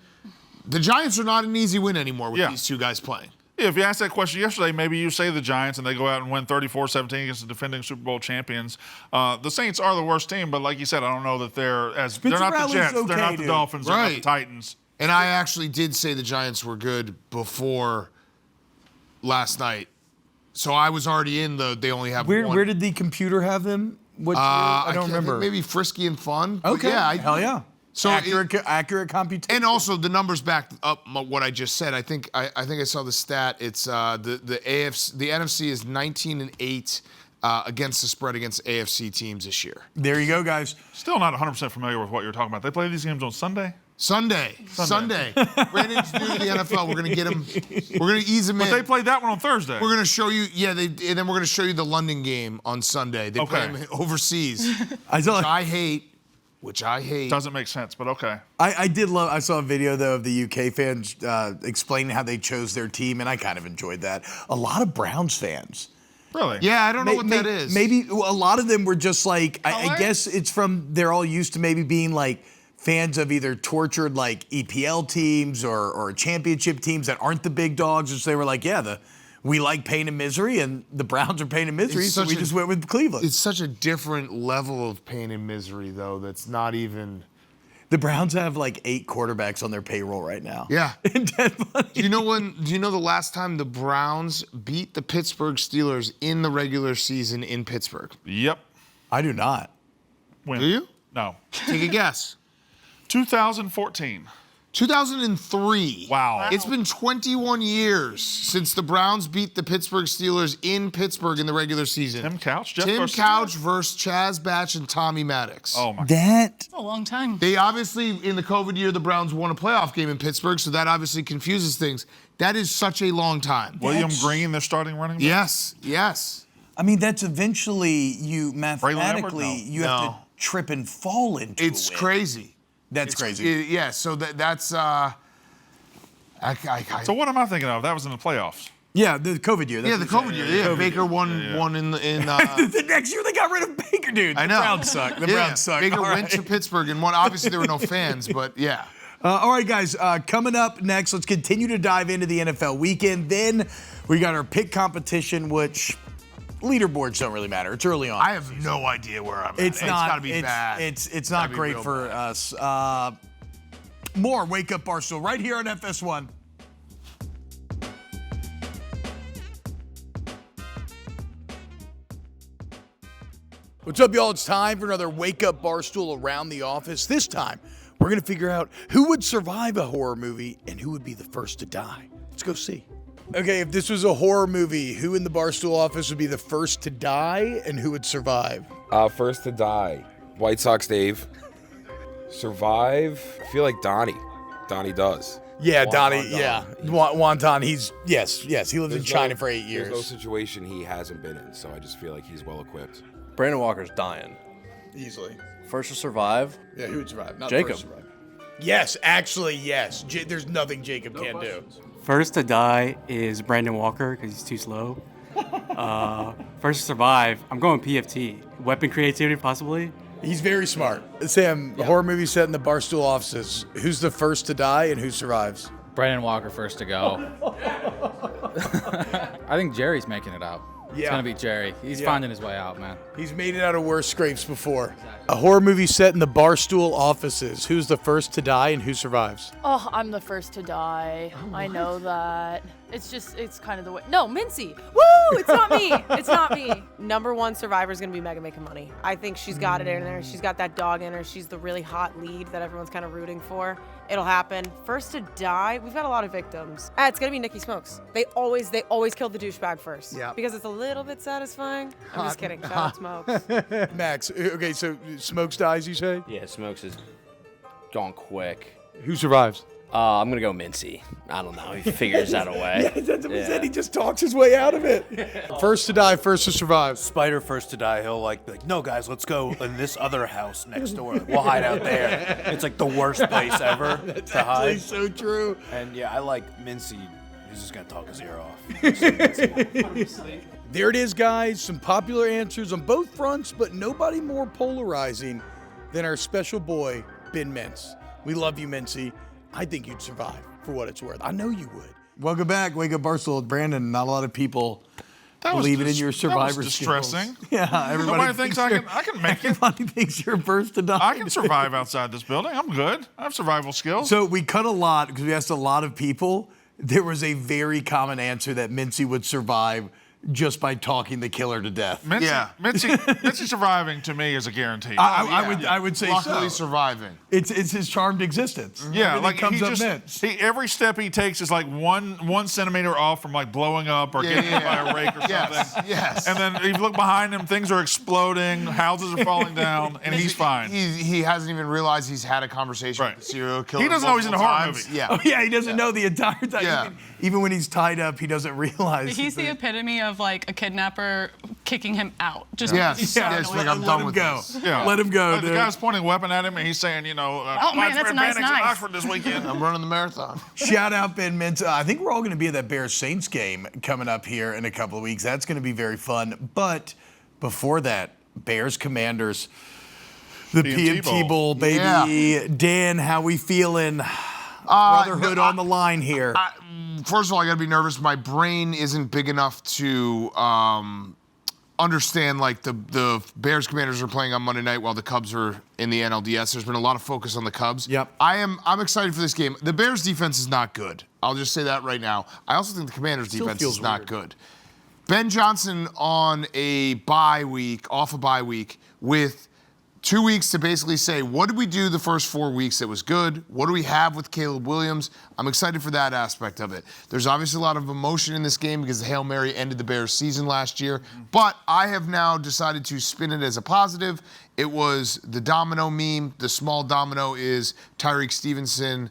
The Giants are not an easy win anymore with these 2 guys playing. If you asked that question yesterday, maybe you say the Giants and they go out and win 34-17 against the defending Super Bowl champions. The Saints are the worst team, but like you said, I don't know that they're not Rattler's the Jets, okay, they're not the dude. Dolphins, they're not the Right. Titans. And I actually did say the Giants were good before last night. So I was already in they only have one. Where did the computer have them? What year? I don't remember. think maybe frisky and fun. But Okay. yeah. Hell yeah. So accurate computation. And also the numbers back up what I just said. I think I saw the stat. It's the NFC is 19-8 against the spread against AFC teams this year. There you go, guys. Still not 100% familiar with what you're talking about. They play these games on Sunday? Sunday. Brandon's new to the NFL. We're gonna get him. We're gonna ease him in. But they played that one on Thursday. We're gonna show you. Yeah, and then we're gonna show you the London game on Sunday. They play him overseas, which I hate. Doesn't make sense, but okay. I saw a video though of the UK fans explaining how they chose their team, and I kind of enjoyed that. A lot of Browns fans. Really? Yeah, I don't know what that is. Maybe a lot of them were just like, I guess it's from, they're all used to maybe being like fans of either tortured like EPL teams or championship teams that aren't the big dogs. And so they were like, yeah, we like pain and misery, and the Browns are pain and misery, so we just went with Cleveland. It's such a different level of pain and misery, though, that's not even... The Browns have like 8 quarterbacks on their payroll right now. Yeah. In dead money. Do you know the last time the Browns beat the Pittsburgh Steelers in the regular season in Pittsburgh? Yep. I do not. When? Do you? No. Take a guess. 2014. 2003. Wow. It's been 21 years since the Browns beat the Pittsburgh Steelers in Pittsburgh in the regular season. Tim Couch? Tim Couch versus Chaz Batch and Tommy Maddox. Oh, my God. That... A long time. They obviously, in the COVID year, the Browns won a playoff game in Pittsburgh, so that obviously confuses things. That is such a long time. William Green, their starting running back? Yes. I mean, that's eventually you Edwards? mathematically No. you have to trip and fall into. It's crazy. That's crazy. Yeah. So that's. So what am I thinking of? That was in the playoffs. Yeah, the COVID year. Yeah, the COVID year. Yeah, Baker won in. The next year they got rid of Baker, dude. I know. The Browns suck. The Browns suck. Baker All went to right. Pittsburgh and won. Obviously, there were no fans, but yeah. All right, guys. Coming up next, let's continue to dive into the NFL weekend. Then we got our pick competition, which leaderboards don't really matter. It's early on. I have no idea where I'm at. It's not. Gotta be bad. It's not Gotta be great real for bad. us. More Wake Up Barstool right here on FS1. What's up, y'all? It's time for another Wake Up Barstool around the office. This time, we're going to figure out who would survive a horror movie and who would be the first to die. Let's go see. Okay, if this was a horror movie, who in the Barstool office would be the first to die and who would survive? First to die, White Sox Dave. Survive, I feel like Donnie. Donnie does. Yeah, Donnie, Wonton. yeah. Wonton, yes. He lived in China for 8 years. There's no situation he hasn't been in, so I just feel like he's well equipped. Brandon Walker's dying. Easily. First to survive. Yeah, who would survive? Not Jacob. first to survive. Yes, actually, yes. There's nothing Jacob can't do. First to die is Brandon Walker because he's too slow. First to survive, I'm going PFT. Weapon creativity, possibly. He's very smart. Sam, horror movie set in the Barstool offices. Who's the first to die and who survives? Brandon Walker first to go. I think Jerry's making it out. It's Yeah. gonna be Jerry. He's finding his way out, man. He's made it out of worse scrapes before. A horror movie set in the Barstool offices. Who's the first to die and who survives? Oh, I'm the first to die. I know that. It's kind of the way. No, Mincy. Woo! It's not me. It's not me. Number one survivor is going to be Makin Money. I think she's got it in her. She's got that dog in her. She's the really hot lead that everyone's kind of rooting for. It'll happen. First to die, we've got a lot of victims. It's going to be Nikki Smokes. They always kill the douchebag first. Yeah. Because it's a little bit satisfying. I'm just kidding. Shout out Smokes. Max, okay, so Smokes dies, you say? Yeah, Smokes is gone quick. Who survives? I'm gonna go Mincy. I don't know. He figures out a way. That's what he said. He just talks his way out of it. First to die, first to survive. Spider first to die, he'll be like, no guys, let's go in this other house next door. We'll hide out there. It's like the worst place ever to hide. That's so true. And yeah, I like Mincy. He's just gonna talk his ear off. There it is, guys. Some popular answers on both fronts, but nobody more polarizing than our special boy, Ben Mintz. We love you, Mincy. I think you'd survive, for what it's worth. I know you would. Welcome back. Wake Up Barstool with Brandon. Not a lot of people believing in your survivor That was distressing. skills. Yeah, everybody Nobody thinks I can make it. Everybody thinks you're first to die. I can survive outside this building. I'm good. I have survival skills. So we cut a lot because we asked a lot of people. There was a very common answer that Mincy would survive. just by talking the killer to death. Mincy surviving to me is a guarantee. I would say Luckily so. surviving. It's his charmed existence. Yeah, Everything like comes he up just Mintz. every step he takes is like one centimeter off from like blowing up or getting hit by a rake or something. Yes. And then you look behind him, things are exploding, houses are falling down, and he's fine. He hasn't even realized he's had a conversation with the serial killer. He doesn't know he's in a horror movie. Yeah. Oh yeah, he doesn't know the entire time. Yeah. Even when he's tied up, he doesn't realize. He's the epitome of like a kidnapper kicking him out. Just Yes. because he's so Yes, annoyed. like I'm done with this. Yeah. Let him go, Like, the dude. guy's pointing a weapon at him, and he's saying, Oh, man, that's a nice in knife. Oxford this weekend. I'm running the marathon. Shout out Ben Mintz. I think we're all going to be at that Bears Saints game coming up here in a couple of weeks. That's going to be very fun. But before that, Bears Commanders, the PMT Bowl, baby. Yeah. Dan, how we feeling? Brotherhood on the line here. First of all, I got to be nervous. My brain isn't big enough to understand like the Bears Commanders are playing on Monday night while the Cubs are in the NLDS. There's been a lot of focus on the Cubs. Yep. I'm excited for this game. The Bears defense is not good. I'll just say that right now. I also think the Commanders defense is not good. Ben Johnson on a bye week, off a bye week, with 2 weeks to basically say, what did we do the first 4 weeks that was good? What do we have with Caleb Williams? I'm excited for that aspect of it. There's obviously a lot of emotion in this game because the Hail Mary ended the Bears season last year. But I have now decided to spin it as a positive. It was the domino meme. The small domino is Tyreek Stevenson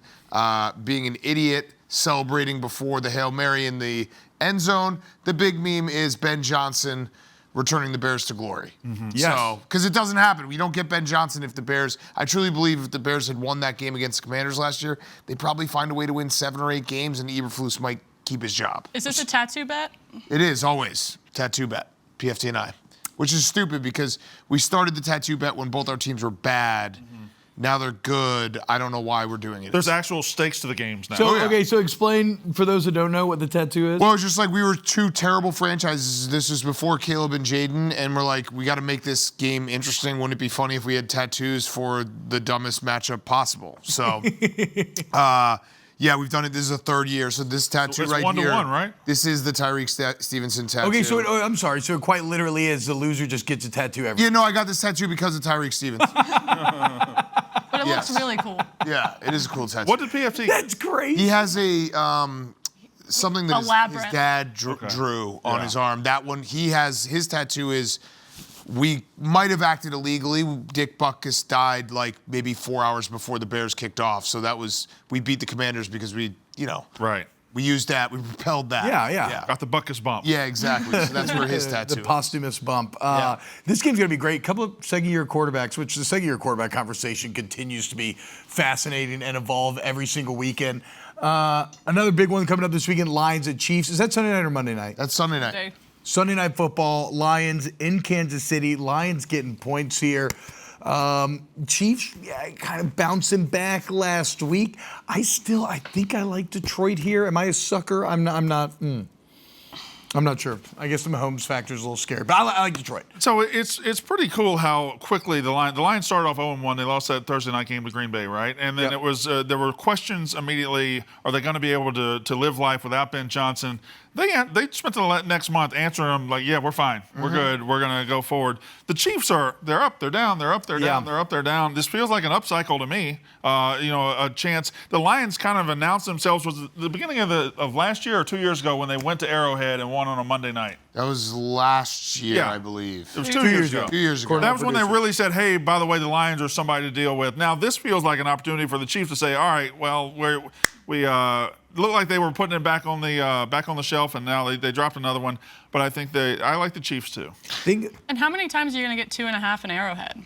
being an idiot, celebrating before the Hail Mary in the end zone. The big meme is Ben Johnson returning the Bears to glory. Yes. So, because it doesn't happen. We don't get Ben Johnson if the Bears, I truly believe if the Bears had won that game against the Commanders last year, they'd probably find a way to win 7 or 8 games and Eberflus might keep his job. Is this a tattoo bet? It is always tattoo bet, PFT and I, which is stupid because we started the tattoo bet when both our teams were bad. Now they're good. I don't know why we're doing it. There's actual stakes to the games now. So, okay, so explain for those who don't know what the tattoo is. Well, it's just like we were 2 terrible franchises. This was before Caleb and Jaden, and we're like, we got to make this game interesting. Wouldn't it be funny if we had tattoos for the dumbest matchup possible? So, yeah, we've done it. This is the 3rd year. So this tattoo it's right 1 to here, 1, right? This is the Tyreek Stevenson tattoo. Okay, so I'm sorry. So it quite literally is the loser just gets a tattoo every. Yeah, no, I got this tattoo because of Tyreek Stevenson. But it looks really cool. Yeah, it is a cool tattoo. What did PFT? That's great. He has a something that his dad drew on his arm. That one, he has, his tattoo is, we might have acted illegally. Dick Butkus died like maybe 4 hours before the Bears kicked off. So that was, we beat the Commanders because we, Right. We used that. We repelled that. Yeah. Got the Butkus bump. Yeah, exactly. So that's where his tattoo The is. posthumous bump. This game's going to be great. Couple of second-year quarterbacks, which the second-year quarterback conversation continues to be fascinating and evolve every single weekend. Another big one coming up this weekend, Lions at Chiefs. Is that Sunday night or Monday night? That's Sunday night. Sunday night football, Lions in Kansas City. Lions getting points here. Chiefs kind of bouncing back last week. I think I like Detroit here. Am I a sucker? I'm not sure. I guess the Mahomes factor is a little scary, but I like Detroit. So it's pretty cool how quickly the Lions started off 0-1. They lost that Thursday night game to Green Bay, right? And then it was there were questions immediately. Are they going to be able to live life without Ben Johnson? They spent the next month answering them like, yeah, we're fine. We're good. We're going to go forward. The Chiefs they're up, they're down, they're up, they're down, they're up, they're down. This feels like an upcycle to me. A chance. The Lions kind of announced themselves was the beginning of last year or 2 years ago when they went to Arrowhead and won on a Monday night. That was last year, I believe. It was 2 years ago. 2 years ago. That was when they really said, hey, by the way, the Lions are somebody to deal with. Now, this feels like an opportunity for the Chiefs to say, all right, well, we looked like they were putting it back on the shelf, and now they dropped another one. But I think I like the Chiefs, too. And how many times are you going to get 2.5 in Arrowhead?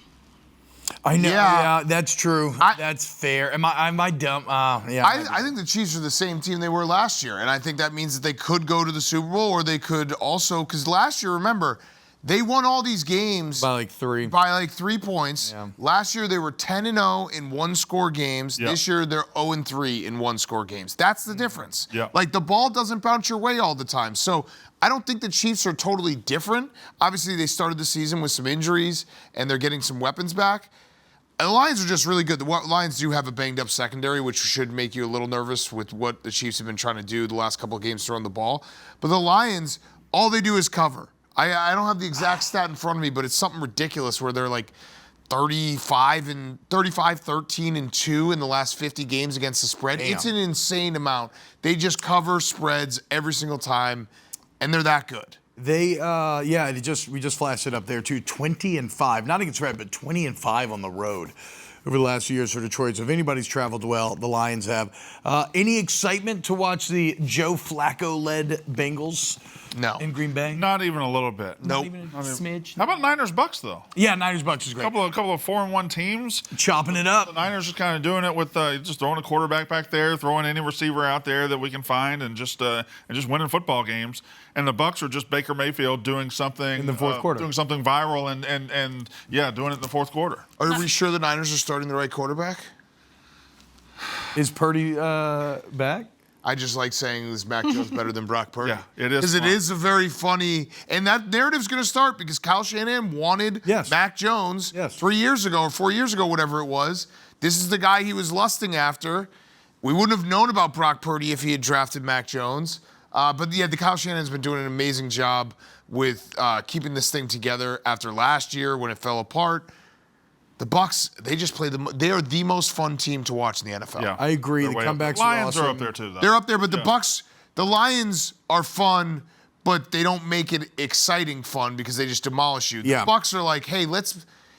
I know. Yeah, that's true. That's fair. Am I dumb? I think the Chiefs are the same team they were last year, and I think that means that they could go to the Super Bowl, or they could also, because last year, remember, they won all these games by like 3. By like 3 points. Yeah. Last year they were 10-0 in 1-score games. Yep. This year they're 0-3 in 1-score games. That's the difference. Yep. Like the ball doesn't bounce your way all the time. So I don't think the Chiefs are totally different. Obviously they started the season with some injuries and they're getting some weapons back. And the Lions are just really good. The Lions do have a banged-up secondary, which should make you a little nervous with what the Chiefs have been trying to do the last couple of games to run the ball. But the Lions all they do is cover. I don't have the exact stat in front of me, but it's something ridiculous where they're like 13-2 in the last 50 games against the spread. Damn. It's an insane amount. They just cover spreads every single time, and they're that good. They, we just flashed it up there too. 20-5, not against spread, but 20-5 on the road over the last few years for Detroit. So if anybody's traveled well, the Lions have. Any excitement to watch the Joe Flacco-led Bengals? No. In Green Bay? Not even a little bit. Nope. Even a smidge? How about Niners-Bucks, though? Yeah, Niners-Bucks is great. A couple of 4-1 teams. Chopping it up. The Niners just kind of doing it with just throwing a quarterback back there, throwing any receiver out there that we can find, and just winning football games. And the Bucks are just Baker Mayfield doing something in the fourth quarter, doing something viral, and doing it in the fourth quarter. Are we sure the Niners are starting the right quarterback? Is Purdy back? I just like saying this Mac Jones better than Brock Purdy. Yeah, it is. Because it is a very funny, and that narrative's going to start because Kyle Shanahan wanted Mac Jones 3 years ago or 4 years ago, whatever it was. This is the guy he was lusting after. We wouldn't have known about Brock Purdy if he had drafted Mac Jones. But yeah, the Kyle Shanahan's been doing an amazing job with keeping this thing together after last year when it fell apart. The Bucks, they just play they are the most fun team to watch in the NFL. Yeah, I agree. The comebacks are Lions awesome. are up there too, though. They're up there, but the Bucks, the Lions are fun, but they don't make it exciting fun because they just demolish you. The Bucks are like, hey,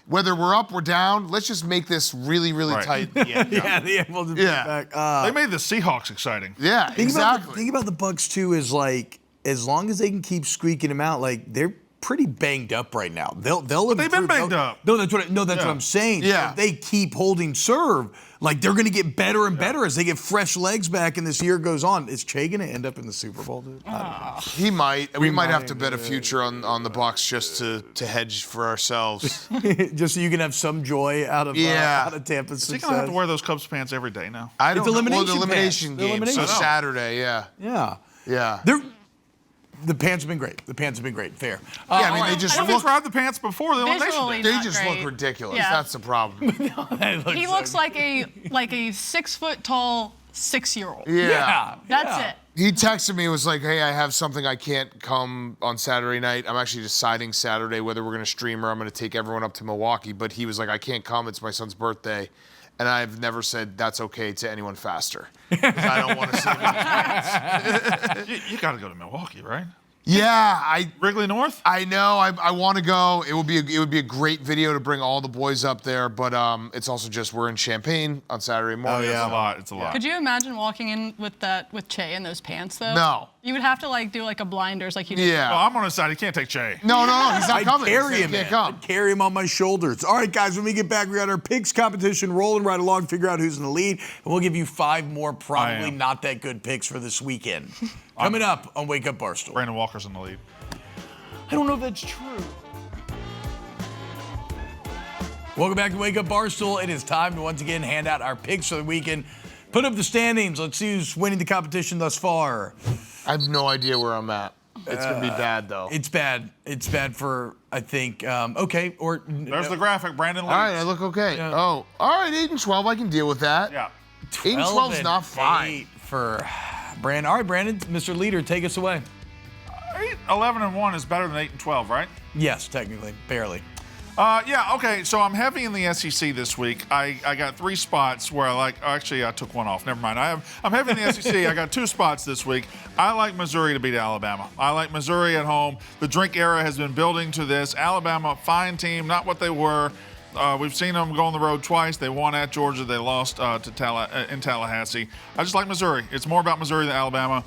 whether we're up or down, let's just make this really, really tight. Yeah, they able to back. They made the Seahawks exciting. Yeah, exactly. Thing about the Bucks too is like, as long as they can keep squeaking them out, like they're pretty banged up right now. They've been banged up. No, that's what I'm saying. Yeah. If they keep holding serve, like they're going to get better and better as they get fresh legs back and this year goes on. Is Che going to end up in the Super Bowl, dude? He might. We might have to bet a future on the Bucks just to hedge for ourselves. Just so you can have some joy out of Tampa's Is he success. going to have to wear those Cubs pants every day now? I don't It's know. elimination Well, the elimination pants. game. So Saturday, Yeah. The pants have been great. Fair. I mean, they just What if he's grabbed the pants before the elimination Visually day? They not just great. look ridiculous. Yeah. That's the problem. He looks like a 6 foot tall 6-year-old. Yeah. That's it. He texted me, was like, hey, I have something I can't come on Saturday night. I'm actually deciding Saturday whether we're going to stream or I'm going to take everyone up to Milwaukee. But he was like, I can't come. It's my son's birthday. And I've never said that's okay to anyone faster. 'Cause I don't want to see him. You got to go to Milwaukee, right? Yeah, Wrigley North. I know. I want to go. It would be a great video to bring all the boys up there. But it's also just we're in Champaign on Saturday morning. It's a lot. Could you imagine walking in with Che in those pants though? No. You would have to do a blinders like you did. Yeah. Well, I'm on his side. He can't take Che. No, he's not coming. Carry He him, can't man. come. I'd carry him on my shoulders. All right, guys, when we get back, we got our picks competition rolling right along, figure out who's in the lead, and we'll give you 5 more probably not that good picks for this weekend. Coming up on Wake Up Barstool. Brandon Walker's in the lead. I don't know if that's true. Welcome back to Wake Up Barstool. It is time to once again hand out our picks for the weekend. Put up the standings. Let's see who's winning the competition thus far. I have no idea where I'm at. It's going to be bad, though. It's bad. It's bad for, I think, okay. There's the graphic. Brandon leads. All right, I look okay. Yeah. Oh, all right, 8-12. I can deal with that. Yeah. 8-12 is not fine. For Brandon. All right, Brandon, Mr. Leader, take us away. 11-1 is better than 8-12, right? Yes, technically, barely. Okay, so I'm heavy in the SEC this week. I got 3 spots where I took one off. Never mind. I'm heavy in the SEC. I got 2 spots this week. I like Missouri to beat Alabama. I like Missouri at home. The drink era has been building to this. Alabama, fine team, not what they were. We've seen them go on the road twice. They won at Georgia. They lost in Tallahassee. I just like Missouri. It's more about Missouri than Alabama.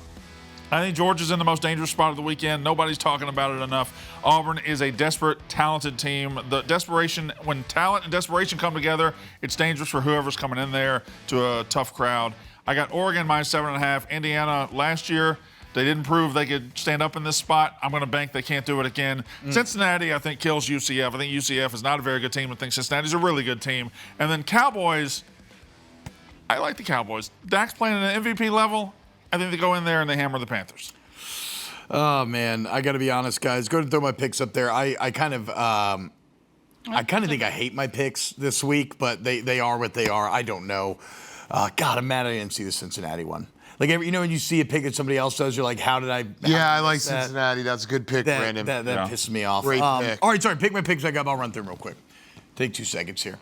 I think Georgia's in the most dangerous spot of the weekend. Nobody's talking about it enough. Auburn is a desperate, talented team. The desperation, when talent and desperation come together, it's dangerous for whoever's coming in there to a tough crowd. I got Oregon minus 7.5. Indiana last year, they didn't prove they could stand up in this spot. I'm going to bank they can't do it again. Cincinnati, I think, kills UCF. I think UCF is not a very good team. I think Cincinnati's a really good team. And then Cowboys, I like the Cowboys. Dak's playing at an MVP level. I think they go in there and they hammer the Panthers. Oh man, I got to be honest, guys. Go ahead and throw my picks up there. I kind of think I hate my picks this week, but they are what they are. I don't know. God, I'm mad I didn't see the Cincinnati one. Like when you see a pick that somebody else does, you're like, how did I? Yeah, I like Cincinnati. That's a good pick, Brandon. That pisses me off. Great pick. All right, sorry. Pick my picks. I'll run through them real quick. Take 2 seconds here.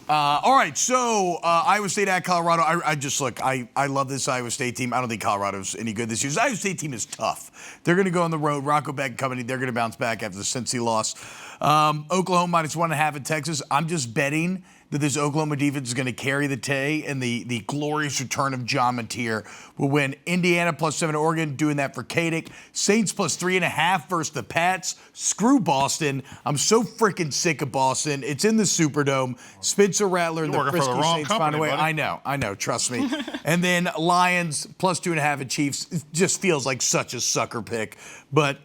All right, so Iowa State at Colorado. I love this Iowa State team. I don't think Colorado's any good this year. This Iowa State team is tough. They're going to go on the road. Rocco Beck and company, they're going to bounce back after the Cincy loss. Oklahoma -1.5 at Texas. I'm just betting that this Oklahoma defense is going to carry the day, and the glorious return of John Mateer will win. Indiana +7 at Oregon, doing that for Katic. Saints +3.5 versus the Pats. Screw Boston. I'm so freaking sick of Boston. It's in the Superdome. Spencer Rattler and the Frisco Saints find a way. I know, trust me. And then Lions +2.5 at Chiefs. It just feels like such a sucker pick, but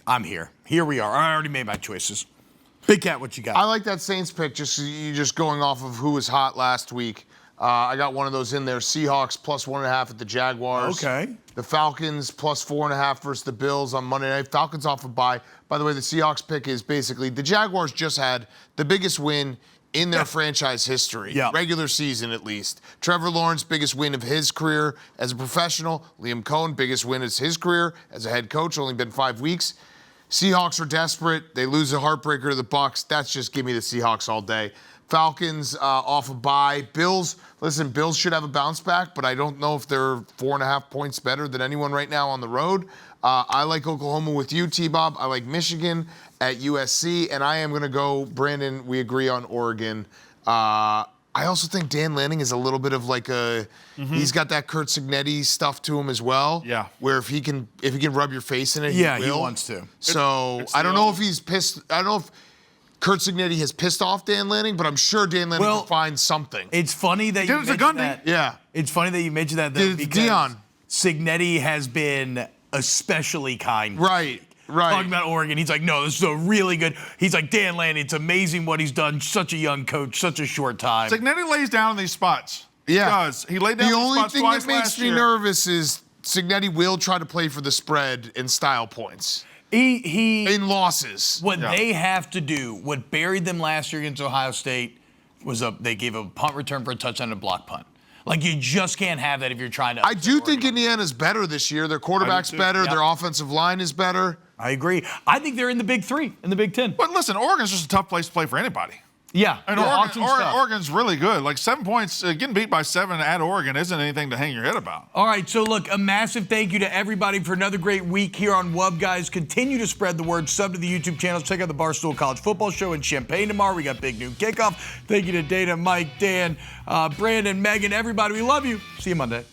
I'm here. Here we are. I already made my choices. Big Cat, what you got? I like that Saints pick, just going off of who was hot last week. I got one of those in there. Seahawks +1.5 at the Jaguars. Okay. The Falcons +4.5 versus the Bills on Monday night. Falcons off a bye. By the way, the Seahawks pick is basically the Jaguars just had the biggest win in their franchise history, regular season at least. Trevor Lawrence, biggest win of his career as a professional. Liam Cohen, biggest win of his career as a head coach, only been 5 weeks. Seahawks are desperate. They lose a heartbreaker to the Bucs. That's just give me the Seahawks all day. Falcons off a bye. Bills should have a bounce back, but I don't know if they're 4.5 points better than anyone right now on the road. I like Oklahoma with you, T-Bob. I like Michigan at USC, and I am going to go, Brandon, we agree on Oregon. I also think Dan Lanning is a little bit of like he's got that Curt Cignetti stuff to him as well. Yeah. Where if he can rub your face in it, he will. wants to. So I don't know if he's pissed. I don't know if Curt Cignetti has pissed off Dan Lanning, but I'm sure Dan Lanning will find something. It's funny that you mentioned that. Yeah. It's funny that you mentioned that though, because Dion. Cignetti has been especially kind. Right. Talking about Oregon, he's like, no, this is a really good. He's like, Dan Lanning, it's amazing what he's done. Such a young coach, such a short time. Cignetti lays down in these spots. Yeah. He does. He laid down the in these only spots thing twice that makes last me year. nervous is Cignetti will try to play for the spread and style points. In losses. What they have to do, what buried them last year against Ohio State, was they gave a punt return for a touchdown and a block punt. Like, you just can't have that if you're trying to. I do think Indiana's better this year. Their quarterback's better. Their offensive line is better. I agree. I think they're in the Big Three, in the Big Ten. But listen, Oregon's just a tough place to play for anybody. Yeah. And Oregon's really good. Like 7 points, getting beat by 7 at Oregon isn't anything to hang your head about. All right, so look, a massive thank you to everybody for another great week here on WUB, guys. Continue to spread the word. Sub to the YouTube channels. Check out the Barstool College Football Show in Champaign tomorrow. We got big new kickoff. Thank you to Dana, Mike, Dan, Brandon, Megan, everybody. We love you. See you Monday.